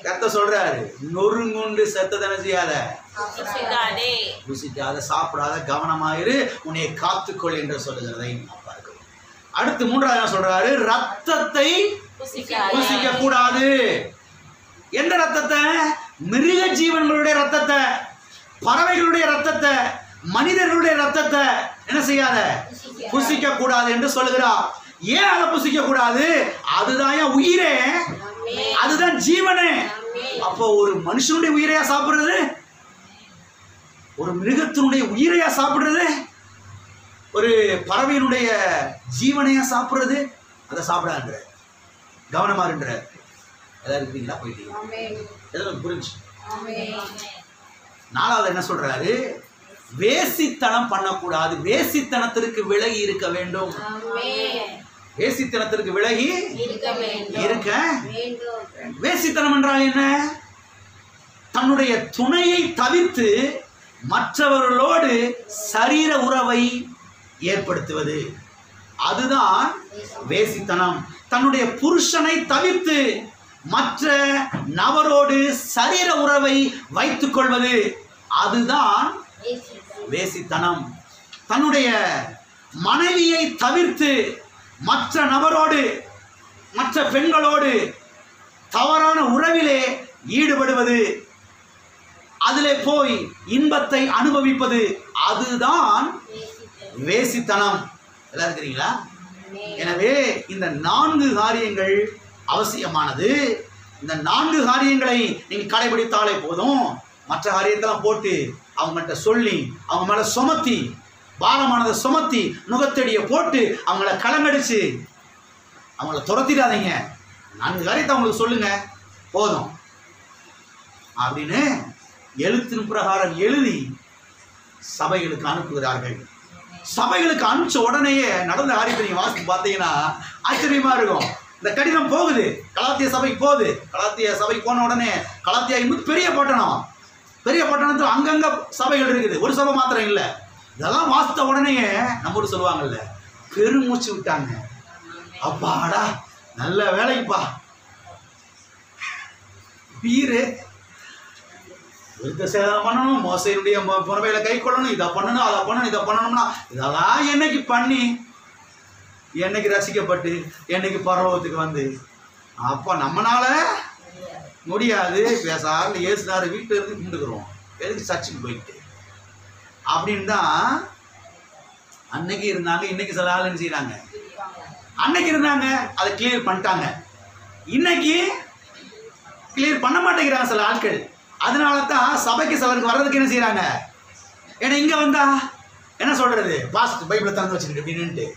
கர்த்தர் சொல்றாரு, நொறுங்குண்டு செத்ததனை செய்யாத, ருசிக்காத, சாப்பிடாத, கவனமாயிரு, உன்னை காத்துக்கொள் என்று சொல்லுகிறதை பார்க்கிறோம். அடுத்து மூன்றாவது என்ன சொல்றாரு? ரத்தத்தை புசிக்க கூடாது. எந்த ரத்தத்தை? மிருக ஜீவன்களுடைய ரத்தத்தை, பறவைகளுடைய ரத்தத்தை, மனிதர்களுடைய ரத்தத்தை என்ன செய்யாத, புசிக்க கூடாது என்று சொல்லுகிறார். ஏன் அதை புசிக்க கூடாது? அதுதான் உயிரே, அதுதான் ஜீவனே. அப்போ ஒரு மனுஷனுடைய உயிரையா சாப்பிடுறது, ஒரு மிருகத்தினுடைய உயிரையா சாப்பிடுறது, ஒரு பறவையினுடைய ஜீவனையா சாப்பிடுறது? அதை சாப்பிடான்ற, கவனமா இருன்ற. எதாவது இருக்கிறீங்களா? போயிட்டீங்க? புரிஞ்சு. நாலாவது என்ன சொல்றாரு? வேசித்தனம் பண்ணக்கூடாது. வேசித்தனத்திற்கு விலகி இருக்க வேண்டும். வேசித்தனத்திற்கு விலகி இருக்க. வேசித்தனம் என்றால் என்ன? தன்னுடைய துணையை தவிர்த்து மற்றவர்களோடு சரீர உறவை ஏற்படுத்துவது, அதுதான் வேசித்தனம். தன்னுடைய புருஷனை தவிர்த்து மற்ற நபரோடு சரீர உறவை வைத்துக் கொள்வது, அதுதான் வேசித்தனம். தன்னுடைய மனைவியை தவிர்த்து மற்ற நபரோடு, மற்ற பெண்களோடு தவறான உறவிலே ஈடுபடுவது, அதிலே போய் இன்பத்தை அனுபவிப்பது, அதுதான் வேசித்தனம். எல்லாம் இருக்கிறீங்களா? எனவே இந்த 4 காரியங்கள் அவசியமானது. இந்த 4 காரியங்களை நீங்கள் கடைபிடித்தாலே போதும். மற்ற காரியத்தெல்லாம் போட்டு அவங்கள்ட்ட சொல்லி அவங்க மேலே சுமத்தி, பாரமானதை சுமத்தி நுகத்தடியை போட்டு அவங்கள கலங்கடிச்சு அவங்கள துரத்திடாதீங்க. 4 காரியத்தை அவங்களுக்கு சொல்லுங்க போதும் அப்படின்னு எழுத்தின் பிரகாரம் எழுதி சபைகளுக்கு அனுப்புகிறார்கள். சபைகளுக்கு அனுப்பிச்ச உடனேயே நடந்த காரியத்தை நீங்கள் வாசித்து பார்த்தீங்கன்னா ஆச்சரியமா இருக்கும். இந்த கடிதம் போகுது, கலாத்திய சபைக்கு போகுது. கலாத்திய சபைக்கு போன உடனே, கலாத்தியா என்பது பெரிய பட்டணம். பெரிய பட்டணத்தில் அங்கங்க சபைகள் இருக்குது, ஒரு சபை மாத்திரம் இல்லை. இதெல்லாம் வாசித்த உடனேயே நம்ம சொல்லுவாங்கல்ல, பெருமூச்சு விட்டாங்க. அப்பாடா, நல்ல வேலைப்பா, பீரு விருத்த சேதனம் பண்ணணும், மோசையுடைய புறவையில கை கொள்ளணும், இதை பண்ணணும், அதை பண்ணணும், இதை பண்ணணும்னா இதெல்லாம் என்னைக்கு பண்ணி, என்னைக்கு ரசிக்கப்பட்டு, என்னைக்கு பரவத்துக்கு வந்து, அப்போ நம்மளால முடியாது. பேசாமல் ஏசுனாரு வீட்டில் இருந்து கும்பிட்டுக்கிறோம், எதுக்கு சர்ச்சுக்கு போயிட்டு அப்படின்னு தான் அன்னைக்கு இருந்தாங்க. இன்னைக்கு சில ஆள் என்ன செய்யறாங்க, அன்னைக்கு இருந்தாங்க அதை கிளியர் பண்ணிட்டாங்க, இன்னைக்கு கிளியர் பண்ண மாட்டேங்கிறாங்க சில ஆட்கள். அதனால தான் சபைக்கு சிலருக்கு வர்றதுக்கு என்ன செய்யறாங்க, ஏன்னா இங்க வந்தா என்ன சொல்றது, பாஸ்ட் பைபிளை திறந்து வச்சுக்கிட்டு அப்படின்னு,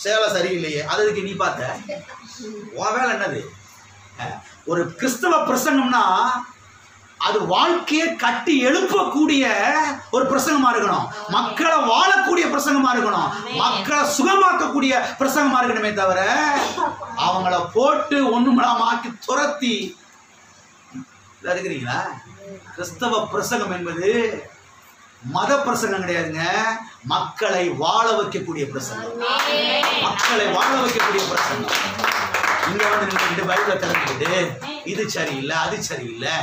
சேலை சரியில்லையே, அதுக்கு நீ பார்த்த உன் வேலை என்னது? ஒரு கிறிஸ்தவ பிரசங்கம்னா அது வாழ்க்கையை கட்டி எழுப்பக்கூடிய ஒரு பிரசங்கமா இருக்கணும், மக்களை வாழக்கூடிய பிரசங்கமா இருக்கணும், மக்களை சுகமாக்கக்கூடிய பிரசங்கமா இருக்கணுமே தவிர அவங்கள போட்டு ஒண்ணுமில்லாம ஆக்கி துரத்தி இருக்கிறீங்களா? கிறிஸ்தவ பிரசங்கம் என்பது மத பிரசங்கம் கிடையாதுங்க, மக்களை வாழ வைக்கக்கூடிய பிரசங்கம், மக்களை வாழ வைக்கக்கூடிய பிரசங்கம். இங்க வந்து நீங்க பைபிளை திறந்துக்கிட்டு இது சரியில்லை, அது சரியில்லை,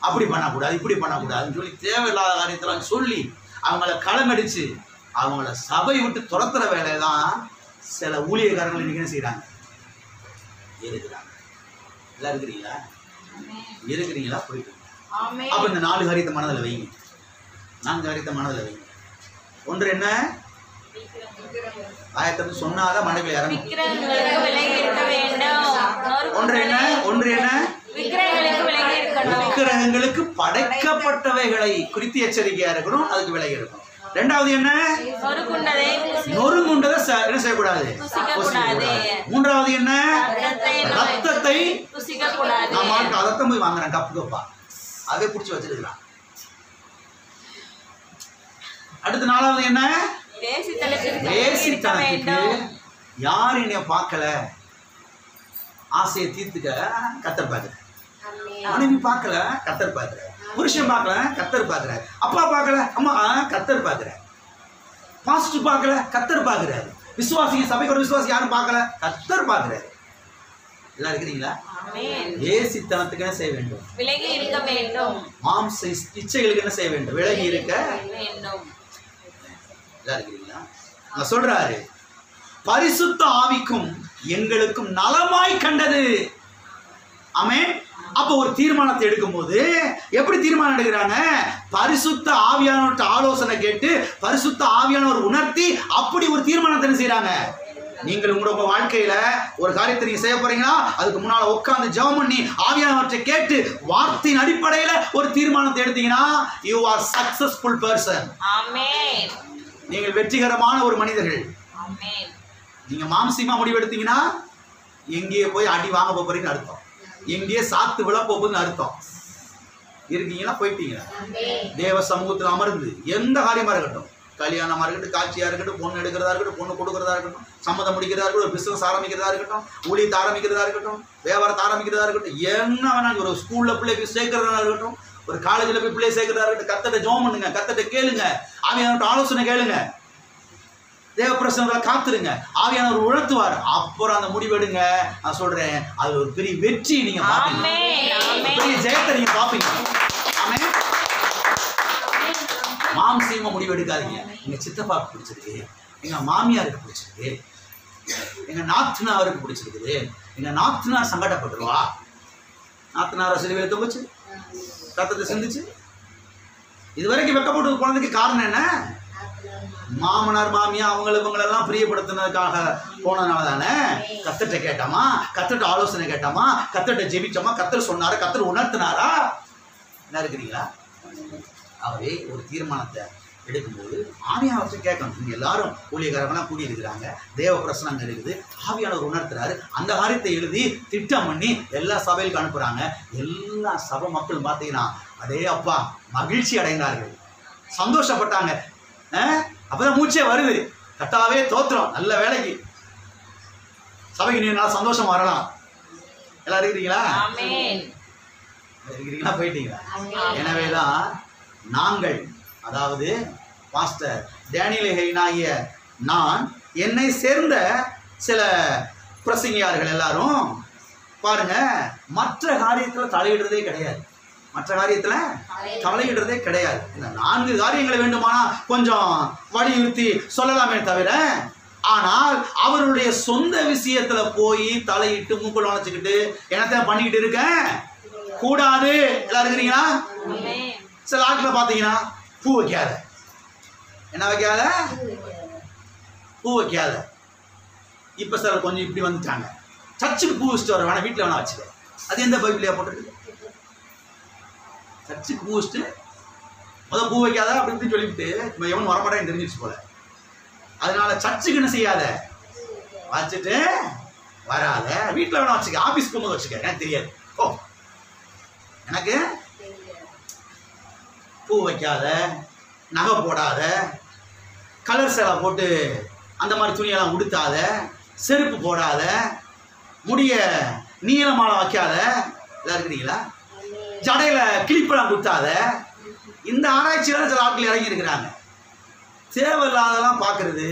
அப்படி பண்ணக்கூடாது, இப்படி பண்ணக்கூடாதுன்னு சொல்லி தேவையில்லாத காரியத்தெல்லாம் சொல்லி அவங்கள களமடிச்சு அவங்கள சபை விட்டு துரத்துற வேலையெல்லாம் சில ஊழியக்காரர்கள் இன்னைக்கு என்ன செய்யறாங்க, இருக்கிறாங்க. எல்லாம் இருக்கிறீங்களா? இருக்கிறீங்களா? போயிட்டு அப்ப இந்த 4 காரியத்தை மனதில் வைங்க, 4 காரியத்தை மனதில் வைங்க. ஒன்று என்ன, ஆயத்தை சொன்னாதான் மனைவி இறங்கும். ஒன்று என்ன, விக்கிரகங்களுக்கு படைக்கப்பட்டவைகளை குறித்து எச்சரிக்கையா இருக்கணும், அதுக்கு விலகி இருக்கணும். 2வது என்ன, நொறுங்குண்டதை என்ன செய்யக்கூடாது. 3வது என்ன, ரத்தத்தை ரத்தம் போய் வாங்குறேன் கப்பு கப்பா, அதை பிடிச்சி வச்சிருக்கிறான். அடுத்து 4வது என்ன, வேசித்தனத்துக்கு யார் என்னைய பார்க்கல, ஆசையை தீர்த்துக்க கர்த்தர் பார்க்கிற, மனைவி பார்க்கல கர்த்தர் பார்க்கிற, புருஷன் பார்க்கல கர்த்தர் பார்க்கிற, அப்பா பார்க்கல அம்மா கர்த்தர் பார்க்கிற, பாஸ்டர் பார்க்கல கர்த்தர் பார்க்கிறாரு, விசுவாசி சபைக்கு ஒரு விசுவாசி யாரும் பார்க்கல கர்த்தர் பார்க்கிறாரு. எல்லாம் இருக்கிறீங்களா? வேசித்தனத்துக்கு என்ன செய்ய வேண்டும், விலகி இருக்க வேண்டும். மாம்ச இச்சைகளுக்கு என்ன செய்ய வேண்டும், விலகி இருக்க வேண்டும். எல்லாம் இருக்கிறீங்களா? நான் சொல்றாரு, பரிசுத்த ஆவிக்கும் எங்களுக்கும் நலமாய் கண்டது. ஆமென். அப்போ ஒரு தீர்மானத்தை எடுக்கும் போது எப்படி தீர்மானம் எடுக்கிறாங்க, பரிசுத்த ஆவியானவர்கிட்ட ஆலோசனை கேட்டு பரிசுத்த ஆவியானவர் உணர்த்தி அப்படி ஒரு தீர்மானத்தை என்ன செய்யறாங்க. நீங்கள் உங்க வாழ்க்கையில ஒரு காரியத்தை நீங்க செய்ய போறீங்கன்னா அதுக்கு முன்னால உட்கார்ந்து ஜெபம் பண்ணி ஆவியானவர்கிட்ட கேட்டு வார்த்தையின் அடிப்படையில ஒரு தீர்மானத்தை எடுத்தீங்கன்னா you are successful person. ஆமென். நீங்கள் வெற்றிகரமான ஒரு மனிதர்கள். ஆமென். நீங்க மாம்சீகமா முடிவு எடுத்தீங்கன்னா எங்கேயே போய் அடி வாங்க போறீங்கன்னு அர்த்தம், எங்கேயே சாத்து விழ போகுதுன்னு அர்த்தம். இருக்கீங்களா? போயிட்டீங்களா? தேவ சமூகத்தில் அமர்ந்து எந்த காரியமா இருக்கட்டும், கல்யாணமா இருக்கட்டும், காட்சியா இருக்கட்டும், பொண்ணு எடுக்கிறதா இருக்கட்டும், பொண்ணு கொடுக்கறதா இருக்கட்டும், சம்மதம் முடிக்கிறதா இருக்கட்டும், ஒரு பிசினஸ் ஆரம்பிக்கிறதா இருக்கட்டும், ஊழியத்தை ஆரம்பிக்கிறதா இருக்கட்டும், வியாபாரத்தை ஆரம்பிக்கிறதா இருக்கட்டும், என்ன வேணாலும், ஒரு ஸ்கூல்ல பிள்ளை போய் சேர்க்கிறதா இருக்கட்டும், ஒரு காலேஜில் போய் பிள்ளை சேர்க்கிறதா இருக்கட்டும், கர்த்தர்ட்ட ஜெபம் பண்ணுங்க, கர்த்தர்ட்ட கேளுங்க, ஆவியானவர்கிட்ட ஆலோசனை கேளுங்க. தேவ பிரசன்னத்துல காத்துருங்க, ஆவியானவர் உணர்த்துவார். அப்புறம் அந்த முடிவெடுங்க. நான் சொல்றேன், அது ஒரு பெரிய வெற்றி நீங்க பாப்பீங்க, பெரிய ஜெயத்தை நீங்க பாப்பீங்க. ஆமென். மாம்சீகமா முடிவு எடுக்காதீங்க. எங்க சித்தப்பாக்கு பிடிச்சிருக்கு, எங்க மாமியாருக்கு பிடிச்சிருக்கு, எங்க நாத்தனாருக்கு பிடிச்சிருக்குது, எங்க நாத்தனார் சங்கடப்பட்டுருவா, நாத்தனார சிலுவையில தொங்குச்சு, ரத்தத்தை சிந்திச்சு, இது வரைக்கும் வெக்கப்பட்டு போனதுக்கு காரணம் என்ன? மாமனார் மாமியா அவங்களெல்லாம் பிரியப்படுத்தினதுக்காக போனதுனால தானே. கர்த்தர்ட்ட கேட்டாமா, கர்த்தர்ட்ட ஆலோசனை கேட்டாமா, கர்த்தர்ட்ட ஜெபிச்சோமா, கர்த்தர் சொன்னாரா, கர்த்தர் உணர்த்தினாரா? என்ன இருக்கிறீங்களா? ஆகவே ஒரு தீர்மானத்தை எடுக்கும்போது ஆவியானவற்றை கேட்கணும். இங்கே எல்லாரும் ஊழியக்காரங்களாம் கூடி இருக்கிறாங்க, தேவ பிரசனம் இருக்குது, ஆவியானவர் உணர்த்துறாரு. அந்த காரியத்தை எழுதி திட்டம் பண்ணி எல்லா சபைகளுக்கு அனுப்புகிறாங்க. எல்லா சபை மக்களும் பார்த்தீங்கன்னா அடே அப்பா மகிழ்ச்சி அடைந்தார்கள், சந்தோஷப்பட்டாங்க. அப்பதான் மூச்சே வருது, கர்த்தாவே தோத்திரம், நல்ல வேலைக்கு சபைக்கு நீ நல்லா சந்தோஷம் வரலாம். எல்லாம் இருக்கிறீங்களா? இருக்கிறீங்களா? போயிட்டீங்களா? எனவேதான் நாங்கள், அதாவது பாஸ்டர் டேனியல் ஹெய்னாகிய நான், என்னை சேர்ந்த சில பிரசங்கியார்கள் எல்லாரும் பாருங்க, மற்ற காரியத்தில் தலையிடுறதே கிடையாது, மற்ற காரியத்தில் தலையிடுறதே கிடையாது. இந்த 4 காரியங்களை வேண்டுமானா கொஞ்சம் வலியுறுத்தி சொல்லலாமே தவிர, ஆனால் அவருடைய சொந்த விஷயத்துல போய் தலையிட்டு மூக்குள்ள வளைச்சுக்கிட்டு என்னத்தான் பண்ணிக்கிட்டு இருக்கேன் கூடாது. எல்லாம் இருக்கிறீங்களா? சில ஆட்களை பார்த்தீங்கன்னா பூ வைக்காத, என்ன வைக்காத, பூ வைக்காத. இப்போ சிலர் கொஞ்சம் இப்படி வந்துட்டாங்க, சர்ச்சுக்கு பூ வச்சுட்டு வர வேணா, வீட்டில் வேணா வச்சுக்க. அது எந்த பைபிளையா போட்டுருக்கு? சர்ச்சுக்கு பூ வச்சுட்டு முதல் பூ வைக்காத அப்படின்னு சொல்லிவிட்டு எவன் வரமாட்டேன்னு தெரிஞ்சிச்சு போல. அதனால சர்ச்சுக்கு என்ன செய்யாத, வச்சுட்டு வராத, வீட்டில் வேணா வச்சுக்க, ஆஃபீஸ் போகும்போது வச்சுக்க, எனக்கு தெரியாது. ஓ, எனக்கு பூ வைக்காத, நகை போடாத, கலர் சேலை போட்டு அந்த மாதிரி துணியெல்லாம் உடுத்தாத, செருப்பு போடாத, முடிய நீளமால வைக்காத, எல்லாம் இருக்கிறீங்களா? ஜடையில கிளிப்பெல்லாம் குத்தாத. இந்த ஆராய்ச்சியில சில ஆட்கள் இறங்கி இருக்கிறாங்க. தேவையில்லாதெல்லாம் பார்க்கறது,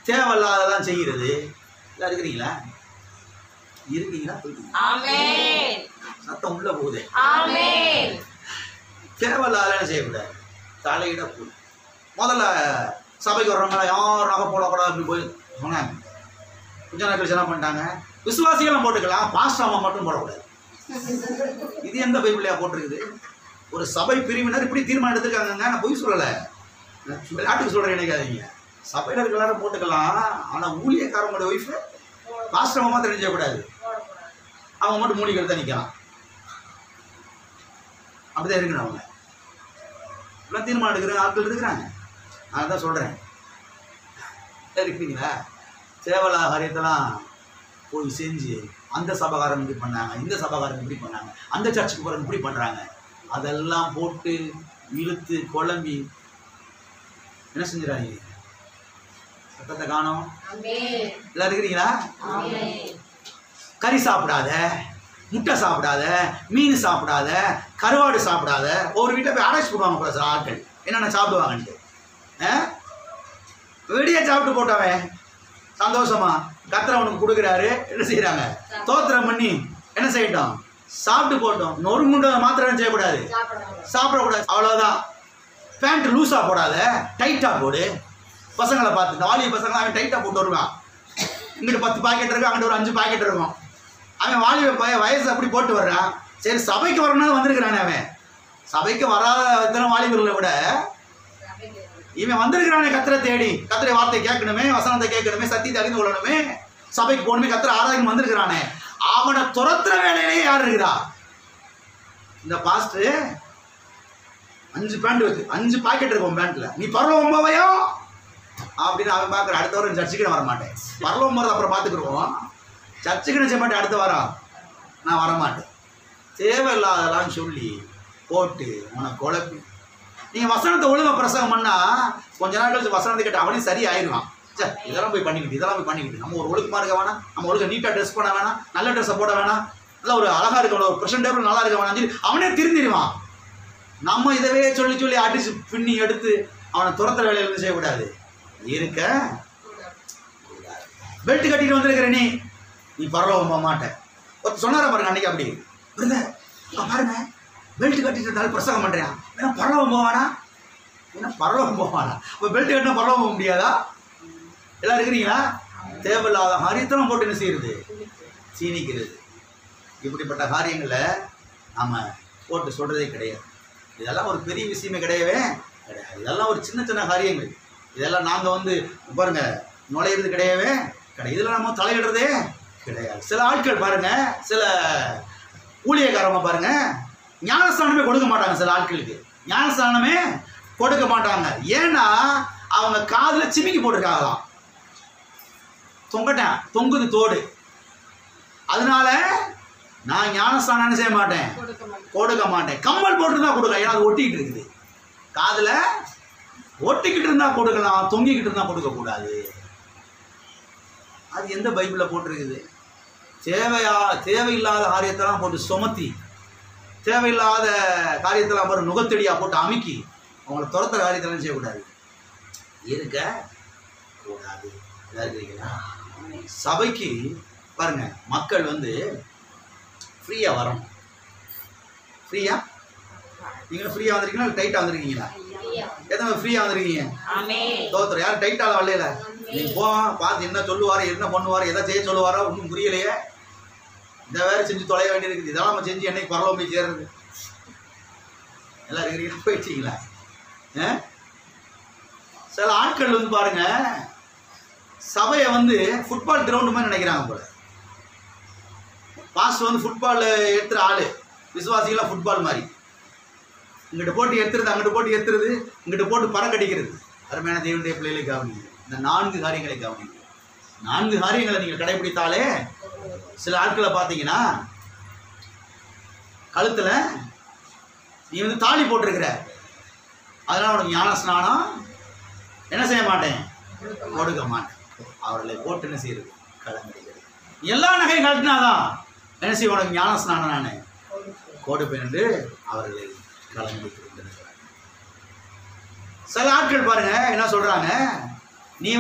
தேவையில்லாதெல்லாம் செய்கிறது. எல்லாம் இருக்கிறீங்களா? இருக்கீங்களா? சத்தம் உள்ள போகுது. தேவையில்லாத செய்யக்கூடாது, தலையிட போகுது. முதல்ல சபைக்கு வர்றவங்க யாரும் நகை போடக்கூடாது அப்படி போய் சொன்னாங்க. கொஞ்ச நாள் கழிச்சு என்ன பண்ணிட்டாங்க, விசுவாசிகளும் போட்டுக்கலாம், பாஸ்டாமா மட்டும் போடக்கூடாது. இது எந்த பைபிளையா போட்டிருக்குது? ஒரு சபை பிரிவினர் இப்படி தீர்மானம் எடுத்துருக்காங்க. நான் பொய் சொல்லலை, விளையாட்டுக்கு சொல்கிறேன், நினைக்காதீங்க. சபையில் இருக்க எல்லாரும் போட்டுக்கலாம், ஆனால் ஊழியக்காரங்களோட ஒய்ஃபு பாஸ்டாமா மாத்திரம் தெரிஞ்சக்கூடாது, அவங்க மட்டும் மூலிகள் தான் நிற்கலாம். அப்படிதான் இருக்கணும். அவங்க எல்லாம் தீர்மானம் எடுக்கிற ஆட்கள் இருக்கிறாங்க. நான் தான் சொல்கிறேன், இருக்கிறீங்களா? தேவையில்லாத காரியத்தெல்லாம் போய் செஞ்சு அந்த சபகாரம் இப்படி பண்ணாங்க, இந்த சபகாரம் இப்படி பண்ணாங்க, அந்த சர்ச்சுக்கு போகிறவங்க இப்படி பண்ணுறாங்க, அதெல்லாம் போட்டு இழுத்து குழம்பி என்ன செஞ்சிடாங்க? சத்தத்தை காணோம். எல்லாம் இருக்கிறீங்களா? கறி சாப்பிடாத, முட்டை சாப்பிடாத, மீன் சாப்பிடாத, கருவாடு சாப்பிடாத. ஒரு வீட்டை போய் ஆராய்ச்சி பண்ணுவாங்க போல சில ஆட்கள், என்னென்ன சாப்பிடுவாங்கன்ட்டு. வெளியே சாப்பிட்டு போட்டவன் சந்தோஷமா கர்த்தர் அவனுக்கு கொடுக்குறாரு, என்ன செய்யறாங்க? தோத்திரம் பண்ணி என்ன செய்யட்டும், சாப்பிட்டு போட்டோம். நொறுங்குண்ட மாத்திரம் செய்யக்கூடாது, சாப்பிடக்கூடாது, அவ்வளோதான். பேண்ட் லூஸாக போடாத, டைட்டாக போடு. பசங்களை பார்த்து, இந்த வாலிப பசங்களை அவன் டைட்டாக போட்டு வருவான். இங்கிட்டு 10 பாக்கெட் இருக்கும், அங்கிட்டு ஒரு 5 பாக்கெட் இருக்கும். அவன் வாலிப வயசு அப்படி போட்டு வர்றான். சரி, சபைக்கு வரணும்னு வந்திருக்கிறானே. அவன் சபைக்கு வராத இத்தனை வாலிபர்களை விட இவன் வந்திருக்கிறானே, கர்த்தரை தேடி, கர்த்தரை வார்த்தை கேட்கணுமே, வசனத்தை கேட்கணுமே, சத்தியத்தை அறிந்து கொள்ளணுமே, சபைக்கு போகணுமே, கர்த்தரை ஆராய்ச்சி வந்திருக்கிறானே. அவனை துரத்துற வேலையிலேயே யார் இருக்கிறா? இந்த பாஸ்டர் 5 பேண்ட் வச்சு 5 பாக்கெட் இருக்கும் பேண்ட்ல. நீ பரலோகம் போவையோ அப்படின்னு அவன் பார்க்குற. அடுத்த வாரம் சர்ச்சுக்கு நான் வரமாட்டேன், பரலோகம் போகிறது அப்புறம் பார்த்துக்குருவோம், சர்ச்சுக்கு நினைச்ச மாட்டேன், அடுத்த வாரம் நான் வரமாட்டேன். தேவையில்லாதெல்லாம் சொல்லி போட்டு உனக்கு குழப்பி, நீங்கள் வசனத்தை ஒழுங்காக பிரசங்கம் பண்ணால் கொஞ்ச நாள் கழிச்சு வசனத்தை கேட்டு அவனே சரி ஆயிடுவான். சார், இதெல்லாம் போய் பண்ணிக்கிட்டு, இதெல்லாம் போய் பண்ணிக்கிட்டு, நம்ம ஒரு ஒழுக்கமாக இருக்க வேணாம், நம்ம ஒழுங்காக நீட்டாக ட்ரெஸ் பண்ண வேணாம், நல்ல ட்ரெஸ்ஸை போட வேணாம், நல்லா ஒரு அழகாக இருக்க, ஒரு ப்ரெசன்டேபிள் நல்லா இருக்க வேணாம் சொல்லி அவனே திருந்திடுவான். நம்ம இதவே சொல்லி சொல்லி அடிச்சு பின்னி எடுத்து அவனை துரத்துற வேலையில செய்யக்கூடாது. இருக்க பெல்ட் கட்டிட்டு வந்திருக்கிற நீ பரலோகம் போக மாட்டேன். ஒருத்தர் சொன்னார பாருங்க அன்னைக்கு, அப்படி பாருங்க பெல்ட் கட்டிட்டு இருந்தாலும் பிரசங்கம் பண்றேன், ஏன்னா பரலோகம் போவானா, ஏன்னா பரலோகம் போவானா? இப்போ பெல்ட் கட்டினா பரலோகம் போக முடியாதா? எல்லாம் இருக்கிறீங்களா? தேவையில்லாத காரியத்தெல்லாம் போட்டு என்ன செய்யறது, சீனிக்கிறது. இப்படிப்பட்ட காரியங்களை நாம போட்டு சொல்றதே கிடையாது. இதெல்லாம் ஒரு பெரிய விஷயமே கிடையவே கிடையாது. இதெல்லாம் ஒரு சின்ன சின்ன காரியங்கள். இதெல்லாம் நாங்கள் பாருங்க நுழையிறது கிடையவே கிடையாது. இதில் நம்ம தலையிடுறதே கிடையாது. சில ஆட்கள் பாருங்க, சில ஊழியக்காரங்க பாருங்க, ஞானஸ்தானமே கொடுக்க மாட்டாங்க. சில ஆட்களுக்கு ஞானஸ்தானமே கொடுக்க மாட்டாங்க. ஏன்னா அவங்க காதில் சிமிக்கி போட்டிருக்காங்களாம், தொங்குது தோடு. அதனால நான் ஞானஸ்தானம் என்ன செய்ய மாட்டேன், கொடுக்க மாட்டேன். கம்மல் போட்டுருந்தா கொடுக்கலாம், ஏன்னா அது ஒட்டிக்கிட்டு இருக்குது. காதில் ஒட்டிக்கிட்டு இருந்தா கொடுக்கலாம், தொங்கிக்கிட்டு இருந்தா கொடுக்கக்கூடாது. அது எந்த பைபிளில் போட்டிருக்குது? தேவையில்லாத காரியத்தெல்லாம் போட்டு சுமத்தி, தேவையில்லாத காரியத்தெல்லாம் போட்டு நுகத்தடியாக போட்டு அமுக்கி அவங்களை துரத்துற காரியத்தெல்லாம் செய்யக்கூடாது, இருக்க கூடாது. இருக்கிறீங்களா? சபைக்கு பாருங்க, மக்கள் ஃப்ரீயா வரணும். ஃப்ரீயா நீங்க ஃப்ரீயா வந்திருக்கீங்களா இல்லை டைட்டா வந்திருக்கீங்களா? எத்தனை ஃப்ரீயா வந்திருக்கீங்க? தோத்துற யாரும் டைட்டால வரல. நீங்க போவான் பார்த்து என்ன சொல்லுவாரு, என்ன பண்ணுவாரு, எதை செய்ய சொல்லுவாரோ ஒன்றும் புரியலையே. இந்த வேற செஞ்சு தொலைய வேண்டியிருக்குது. இதெல்லாம் நம்ம செஞ்சு என்னைக்கு பரவ போய் சேர்றது? எல்லாம் இருக்கிறீங்களா? போயிட்டீங்களா? சில ஆட்கள் பாருங்க, சபையை ஃபுட்பால் கிரவுண்டு மாதிரி நினைக்கிறாங்க போல. பாஸ் ஃபுட்பால் எடுத்துற ஆளு, விசுவாசிகளாம் ஃபுட்பால் மாதிரி இங்கிட்ட போட்டு எடுத்துறது, அங்கிட்ட போட்டு எடுத்துறது, இங்கிட்ட போட்டு பறக்கடிக்கிறது. அருமையான தேவனுடைய பிள்ளைகளை கவனிங்க. இந்த 4 காரியங்களை கவனிங்க. 4 காரியங்களை நீங்கள் கடைபிடித்தாலே, சில ஆட்களை பார்த்தீங்கன்னா கழுத்துல நீ தாலி போட்டிருக்கிற, அதனால உனக்கு ஞான ஸ்நானம் என்ன செய்ய மாட்டேன், கொடுக்க மாட்டேன். அவர்களை போட்டு என்ன செய்யறது, கலங்கடிக்கிறது. எல்லா நகையும் கழட்டினாதான் என்ன செய்ய உனக்கு ஞான ஸ்நானம் நான் கொடுப்பேன் என்று அவர்களை கலங்கடிக்கிறார். சில ஆட்கள் பாருங்க என்ன சொல்றாங்க, நீ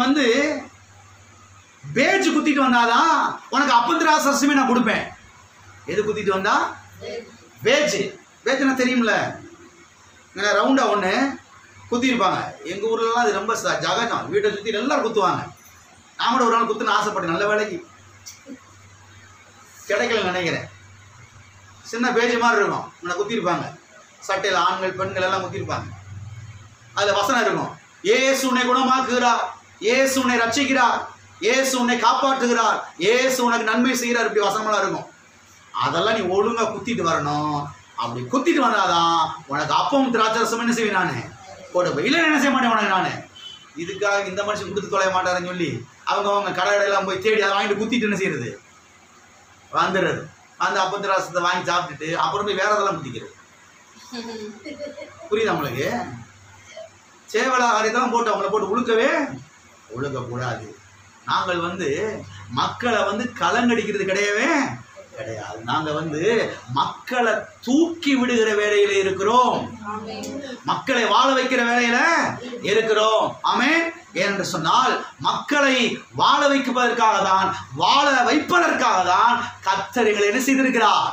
பேஜ் குத்திட்டு வந்தாதான் உனக்கு அப்பந்திராசமே நான் கொடுப்பேன். எது குத்திட்டு வந்தா? பேஜ்னா தெரியும்ல, ரவுண்டா ஒன்று குத்திருப்பாங்க. எங்கள் ஊர்லலாம் அது ரொம்ப ஜகஜம். வீட்டை சுற்றி எல்லாரும் குத்துவாங்க. நான் கூட ஒரு நாள் குத்துன்னு ஆசைப்பட்டேன், நல்ல வேலைக்கு கிடைக்கல நினைக்கிறேன். சின்ன பேஜ் மாதிரி இருக்கும், உன்னை குத்திருப்பாங்க. சட்டையில் ஆண்கள் பெண்கள் எல்லாம் குத்திருப்பாங்க. அதில் வசனம் இருக்கும், ஏசு உன்னை குணமாக்குகிறார், ஏசு உன்னை ரட்சிக்கிறார், ஏசு உன்னை காப்பாற்றுகிறார், ஏசு உனக்கு நன்மை செய்கிறார். இப்படி வசனமெல்லாம் இருக்கும். அதெல்லாம் நீ ஒழுங்காக குத்திட்டு வரணும். அப்படி குத்திட்டு வந்தாதான் உனக்கு அப்பம் திராட்சரசம் என்ன செய்வேன் நான் கொடுப்பேன். இல்லை என்ன செய்ய மாட்டேன் உனக்கு நான். இதுக்காக இந்த மனுஷன் கொடுத்து தொலைய மாட்டாருன்னு சொல்லி அவங்க கடையெல்லாம் போய் தேடி அதை வாங்கிட்டு குத்திட்டு என்ன செய்யறது, வந்துடுறது. அந்த அப்பத்து ரசத்தை வாங்கி சாப்பிட்டுட்டு அப்புறம் போய் வேற இதெல்லாம் குத்திக்கிறது. புரியுதா உங்களுக்கு? சேவலா காரியத்தெல்லாம் போட்டு அவங்கள போட்டு உழுக்கக்கூடாது. நாங்கள் மக்களை கலங்கடிக்கிறது கிடையவே கிடையாது. நாங்கள் மக்களை தூக்கி விடுகிற வேலையில இருக்கிறோம், மக்களை வாழ வைக்கிற வேலையில இருக்கிறோம். ஆமென். ஏனென்று சொன்னால் மக்களை வாழ வைப்பதற்காக தான், வாழ வைப்பதற்காக தான் கர்த்தர் எங்களை என்ன செய்திருக்கிறார்,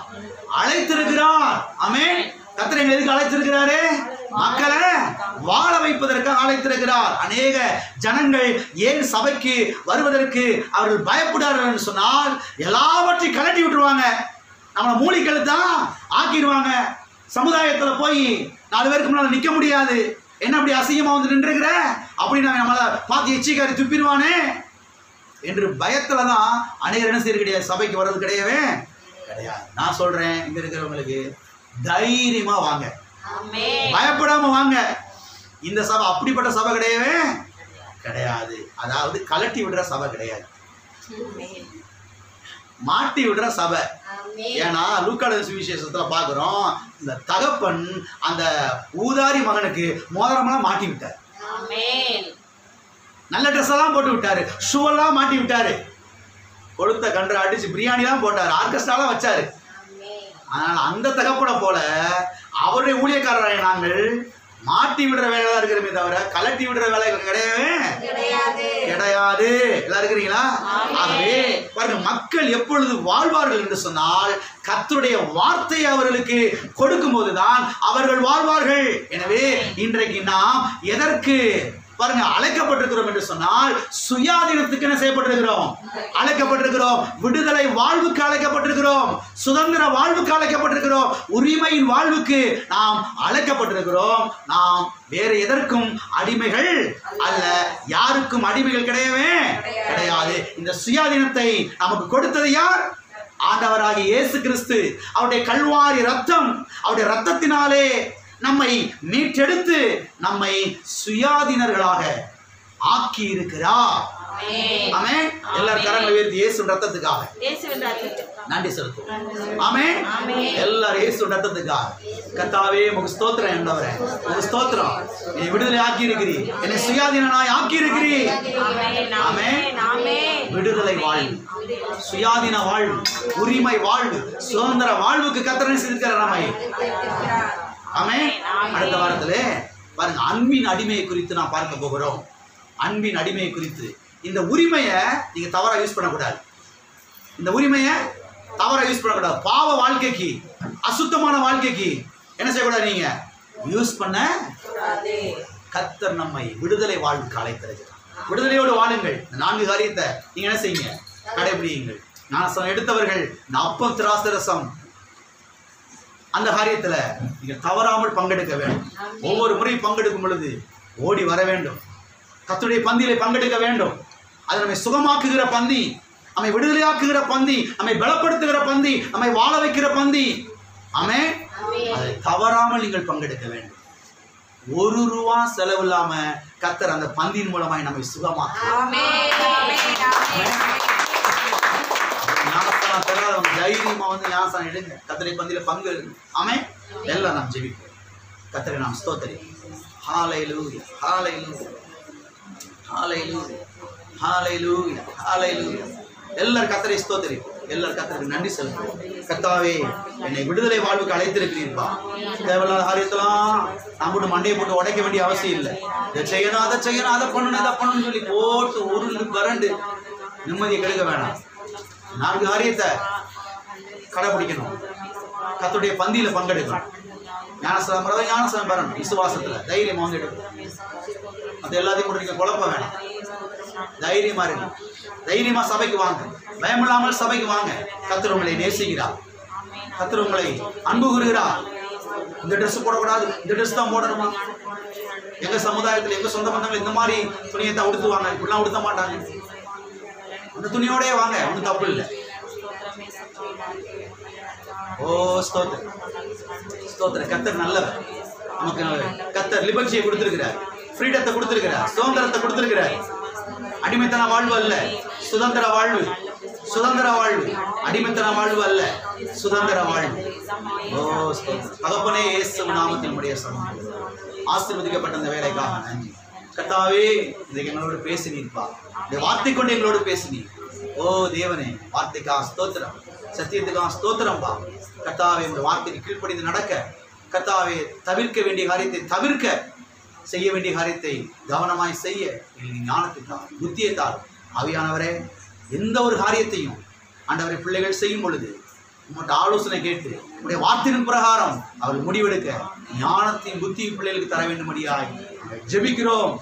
அழைத்திருக்கிறார். ஆமென். கர்த்தர் எங்களை எதுக்கு அழைத்திருக்கிறாரு? மக்களை வாழ வைப்பதற்காக அழைத்திருக்கிறார். அநேக ஜனங்கள் ஏன் சபைக்கு வருவதற்கு அவர்கள் பயப்படுறார்கள் என்று சொன்னால், எல்லாவற்றையும் கலட்டி விட்டுருவாங்க, நம்மளை மூலிக்கழுத்தான் ஆக்கிடுவாங்க. சமுதாயத்தில் போய் 4 பேருக்கு முன்னால் நிற்க முடியாது. என்ன அப்படி அசிங்கமாக நின்றுக்கிற அப்படின்னு நம்மளை பார்த்து எச்சிக்காரி துப்பிடுவானே என்று பயத்தில் தான் அநேகர் என்ன செய்ய கிடையாது, சபைக்கு வர்றது கிடையவே கிடையாது. நான் சொல்றேன், இங்க இருக்கிறவங்களுக்கு தைரியமா வாங்க, பயப்படாம வாங்க. இந்த சபை அப்படிப்பட்ட சபை கிடையவே கிடையாது. அதாவது கலட்டி விடுற சபை கிடையாது, மாட்டி விடுற சபை. ஏன்னா லூக்கான சுவிசேஷத்துல பாக்குறோம், இந்த தகப்பன் அந்த ஊதாரி மகனுக்கு மோதிரமெல்லாம் மாட்டி விட்டார், நல்ல ட்ரெஸ் எல்லாம் போட்டு விட்டாரு, ஷூ எல்லாம் மாட்டி விட்டாரு, கொளுத்த கன்று அடிச்சு பிரியாணி எல்லாம் போட்டாரு, ஆர்கெஸ்ட்ராலாம் வச்சாரு. அதனால அந்த தகப்பனை போல அவருடைய ஊழியக்காரராக நாங்கள் மாட்டி விடுற வேலை தான் இருக்கிறமே தவிர கலட்டி விடுற வேலை கிடையாது. எல்லாம் இருக்கிறீங்களா? ஆகவே பாருங்க, மக்கள் எப்பொழுது வாழ்வார்கள் என்று சொன்னால் கர்த்தருடைய வார்த்தை அவர்களுக்கு கொடுக்கும் போதுதான் அவர்கள் வாழ்வார்கள். எனவே இன்றைக்கு நாம் எதற்கு பாருங்க அழைக்கப்பட்டிருக்கிறோம் என்று சொன்னால் சுயாதீனத்துக்கு என்ன செய்யப்பட்டிருக்கிறோம்? அழைக்கப்பட்டிருக்கிறோம். விடுதலை வாழ்வுக்கு அழைக்கப்பட்டிருக்கிறோம். சுதந்திர வாழ்வுக்கு அழைக்கப்பட்டிருக்கிறோம். உரிமையின் வாழ்வுக்கு நாம் அழைக்கப்பட்டிருக்கிறோம். நாம் வேறு எதற்கும் அடிமைகள் அல்ல. யாருக்கும் அடிமைகள் கிடையாது. இந்த சுயாதீனத்தை நமக்கு கொடுத்தது யார்? ஆண்டவராகிய இயேசு கிறிஸ்து. அவருடைய கல்வாரி ரத்தம், அவருடைய ரத்தத்தினாலே நம்மை மீட்டெடுத்து நம்மை சுயாதீனர்களாக ஆக்கி இருக்கிறார். ஆமென். எல்லாரும் கரங்களை உயர்த்தி இயேசு ரத்தத்துக்காக நன்றி செலுத்துவோம். ஆமென். எல்லாரும் இயேசு ரத்தத்துக்காக. கர்த்தாவே உமக்கு ஸ்தோத்திரம். ஆண்டவரே உமக்கு ஸ்தோத்திரம். என்னை விடுதலை ஆக்கி இருக்கிறீர், என்னை சுயாதீனனாய் ஆக்கி இருக்கிறீர். ஆமென். விடுதலை வாழ்வு, சுயாதீன வாழ்வு, உரிமை வாழ்வு, சுதந்திர வாழ்வுக்கு கர்த்தர் செய்திருக்கிறார் நம்மை. ஆமென். அடுத்த வாரத்திலே பாருங்க, அன்பின் அடிமையை குறித்து நான் பார்க்க போகிறோம். அன்பின் அடிமையை குறித்து. இந்த உரிமையை நீங்க தவறா யூஸ் பண்ணக்கூடாது. இந்த உரிமையை தவறா யூஸ் பண்ணக்கூடாது. பாவ வாழ்க்கைக்கு, அசுத்தமான வாழ்க்கைக்கு என்ன செய்யக்கூடாது? நீங்க யூஸ் பண்ண. கர்த்தர் நம்மை விடுதலை வாழ்வுக்கு அழைத்திருக்கிறார். விடுதலையோடு வாழுங்கள். இந்த 4 காரியத்தை நீங்க என்ன செய்யுங்க? கடைபிடியுங்கள். ஞானஸ்நானம் எடுத்தவர்கள் இந்த அப்பம் திராட்சரசம் அந்த காரியத்துல நீங்க தவறாமல் பங்கெடுக்க வேண்டும். ஒவ்வொரு முறை பங்கெடுக்கும் பொழுது ஓடி வர வேண்டும். கர்த்தருடைய பந்தியிலே பங்கெடுக்க வேண்டும். அது நம்மை சுகமாக்குகிற பந்தி, நம்மை விடுதலையாக்குகிற பந்தி, நம்மை பலப்படுத்துகிற பந்தி, நம்மை வாழ வைக்கிற பந்தி. ஆமென். அதை தவறாமல் நீங்கள் பங்கெடுக்க வேண்டும். ₹1 செலவு இல்லாம கர்த்தர் அந்த பந்தியின் மூலமாய் நம்மை சுகமாக்குவார். ஞானஸ்நானம் பெறாதவங்க தைரியமா வந்து ஞானஸ்நானம் எடுங்க. கர்த்தருடைய பந்தியில பங்கு எடுங்க. ஆமென். எல்லாம் நாம் ஜெபிப்போம். கர்த்தரை நாம் ஸ்தோத்திரிப்போம். ஹல்லேலூயா, ஹல்லேலூயா, ஹல்லேலூயா, ஹல்லேலூயா, ஹல்லேலூயா. எல்லாரும் கர்த்தரை ஸ்தோத்திரிப்போம். எல்லாரும் கர்த்தருக்கு நன்றி செலுத்துவோம். கர்த்தாவே, என்னை விடுதலை வாழ்வுக்கு அழைத்திருக்கிறீர்களா? தேவையில்லாத காரியத்தெல்லாம் நான் போட்டு மண்டையை போட்டு உடைக்க வேண்டிய அவசியம் இல்லை. இதை செய்யணும், அதை செய்யணும், அதை பண்ணணும், இதை பண்ணணும்னு சொல்லி போட்டு உருண்டு பரண்டு நிம்மதியை கெடுக்க வேணாம். 4 காரியத்தை கடைபிடிக்கணும். கர்த்தருடைய பந்தியில பங்கெடுக்கணும். ஞானஸ்நானம் ஞானஸ்நானம் பெறணும். விசுவாசத்துல தைரியமா வந்து எடுக்கணும். அது எல்லாத்தையும் கூட நீங்க குழப்ப வேணாம். தைரியமா இருங்க. தைரியமா சபைக்கு வாங்க. பயமில்லாமல் சபைக்கு வாங்க. கர்த்தர் உங்களை நேசிக்கிறார். கர்த்தர் உங்களை அன்பு கூறுகிறார். இந்த ட்ரெஸ் போடக்கூடாது, இந்த ட்ரெஸ் தான் போடணுமா? எங்க சமுதாயத்தில் எங்க சொந்த பந்தங்கள் இந்த மாதிரி துணியை தான் உடுத்துவாங்க, இப்படிலாம் உடுத்த மாட்டாங்க. அந்த துணியோடய வாங்க, ஒன்றும் தப்பு இல்லை. ஓ ஸ்தோத்திரம், ஸ்தோத்திரம். கர்த்தர் நல்லவர். நமக்கு கர்த்தர் லிபர்ட்டியை கொடுத்திருக்கிறார், ஃப்ரீடத்தை கொடுத்திருக்கிறார், சுதந்திரத்தை கொடுத்திருக்கிறார். அடிமைத்தன வாழ்வு அல்ல, சுதந்திர வாழ்வு. சுதந்திர வாழ்வு, அடிமைத்தன வாழ்வு அல்ல, சுதந்திர வாழ்வு. ஓ ஸ்தோத்திரம். தகப்பனே, இயேசு நாமத்தில் உம்முடைய சமூகம் ஆசீர்வதிக்கப்பட்ட இந்த வேலைக்காக நன்றி. கர்த்தாவே, இன்றைக்கு எங்களோடு பேசினீர்ப்பா. இந்த வார்த்தை கொண்டு எங்களோடு பேசினீர். ஓ தேவனே, வார்த்தைக்காக ஸ்தோத்திரம், சத்தியத்துக்காக ஸ்தோத்திரம்பா. கர்த்தாவே, இந்த வார்த்தைக்கு கீழ்ப்படிந்து நடக்க, கர்த்தாவே, தவிர்க்க வேண்டிய காரியத்தை தவிர்க்க, செய்ய வேண்டிய காரியத்தை கவனமாய் செய்ய எங்களுக்கு ஞானத்தைத்தான், புத்தியைத்தான். ஆவியானவரே, எந்த ஒரு காரியத்தையும் ஆண்டவரை பிள்ளைகள் செய்யும் பொழுது உங்கள்கிட்ட ஆலோசனை கேட்டு உங்களுடைய வார்த்தையின் பிரகாரம் அவர் முடிவெடுக்க ஞானத்தையும் புத்தியும் பிள்ளைகளுக்கு தர வேண்டும்படியாய் ஜெபிக்கிறோம்.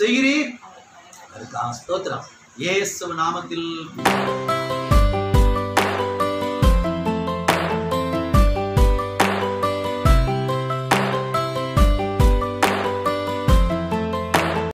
செய்கிறீர். அதுக்காக ஸ்தோத்திரம். இயேசு நாமத்தில்.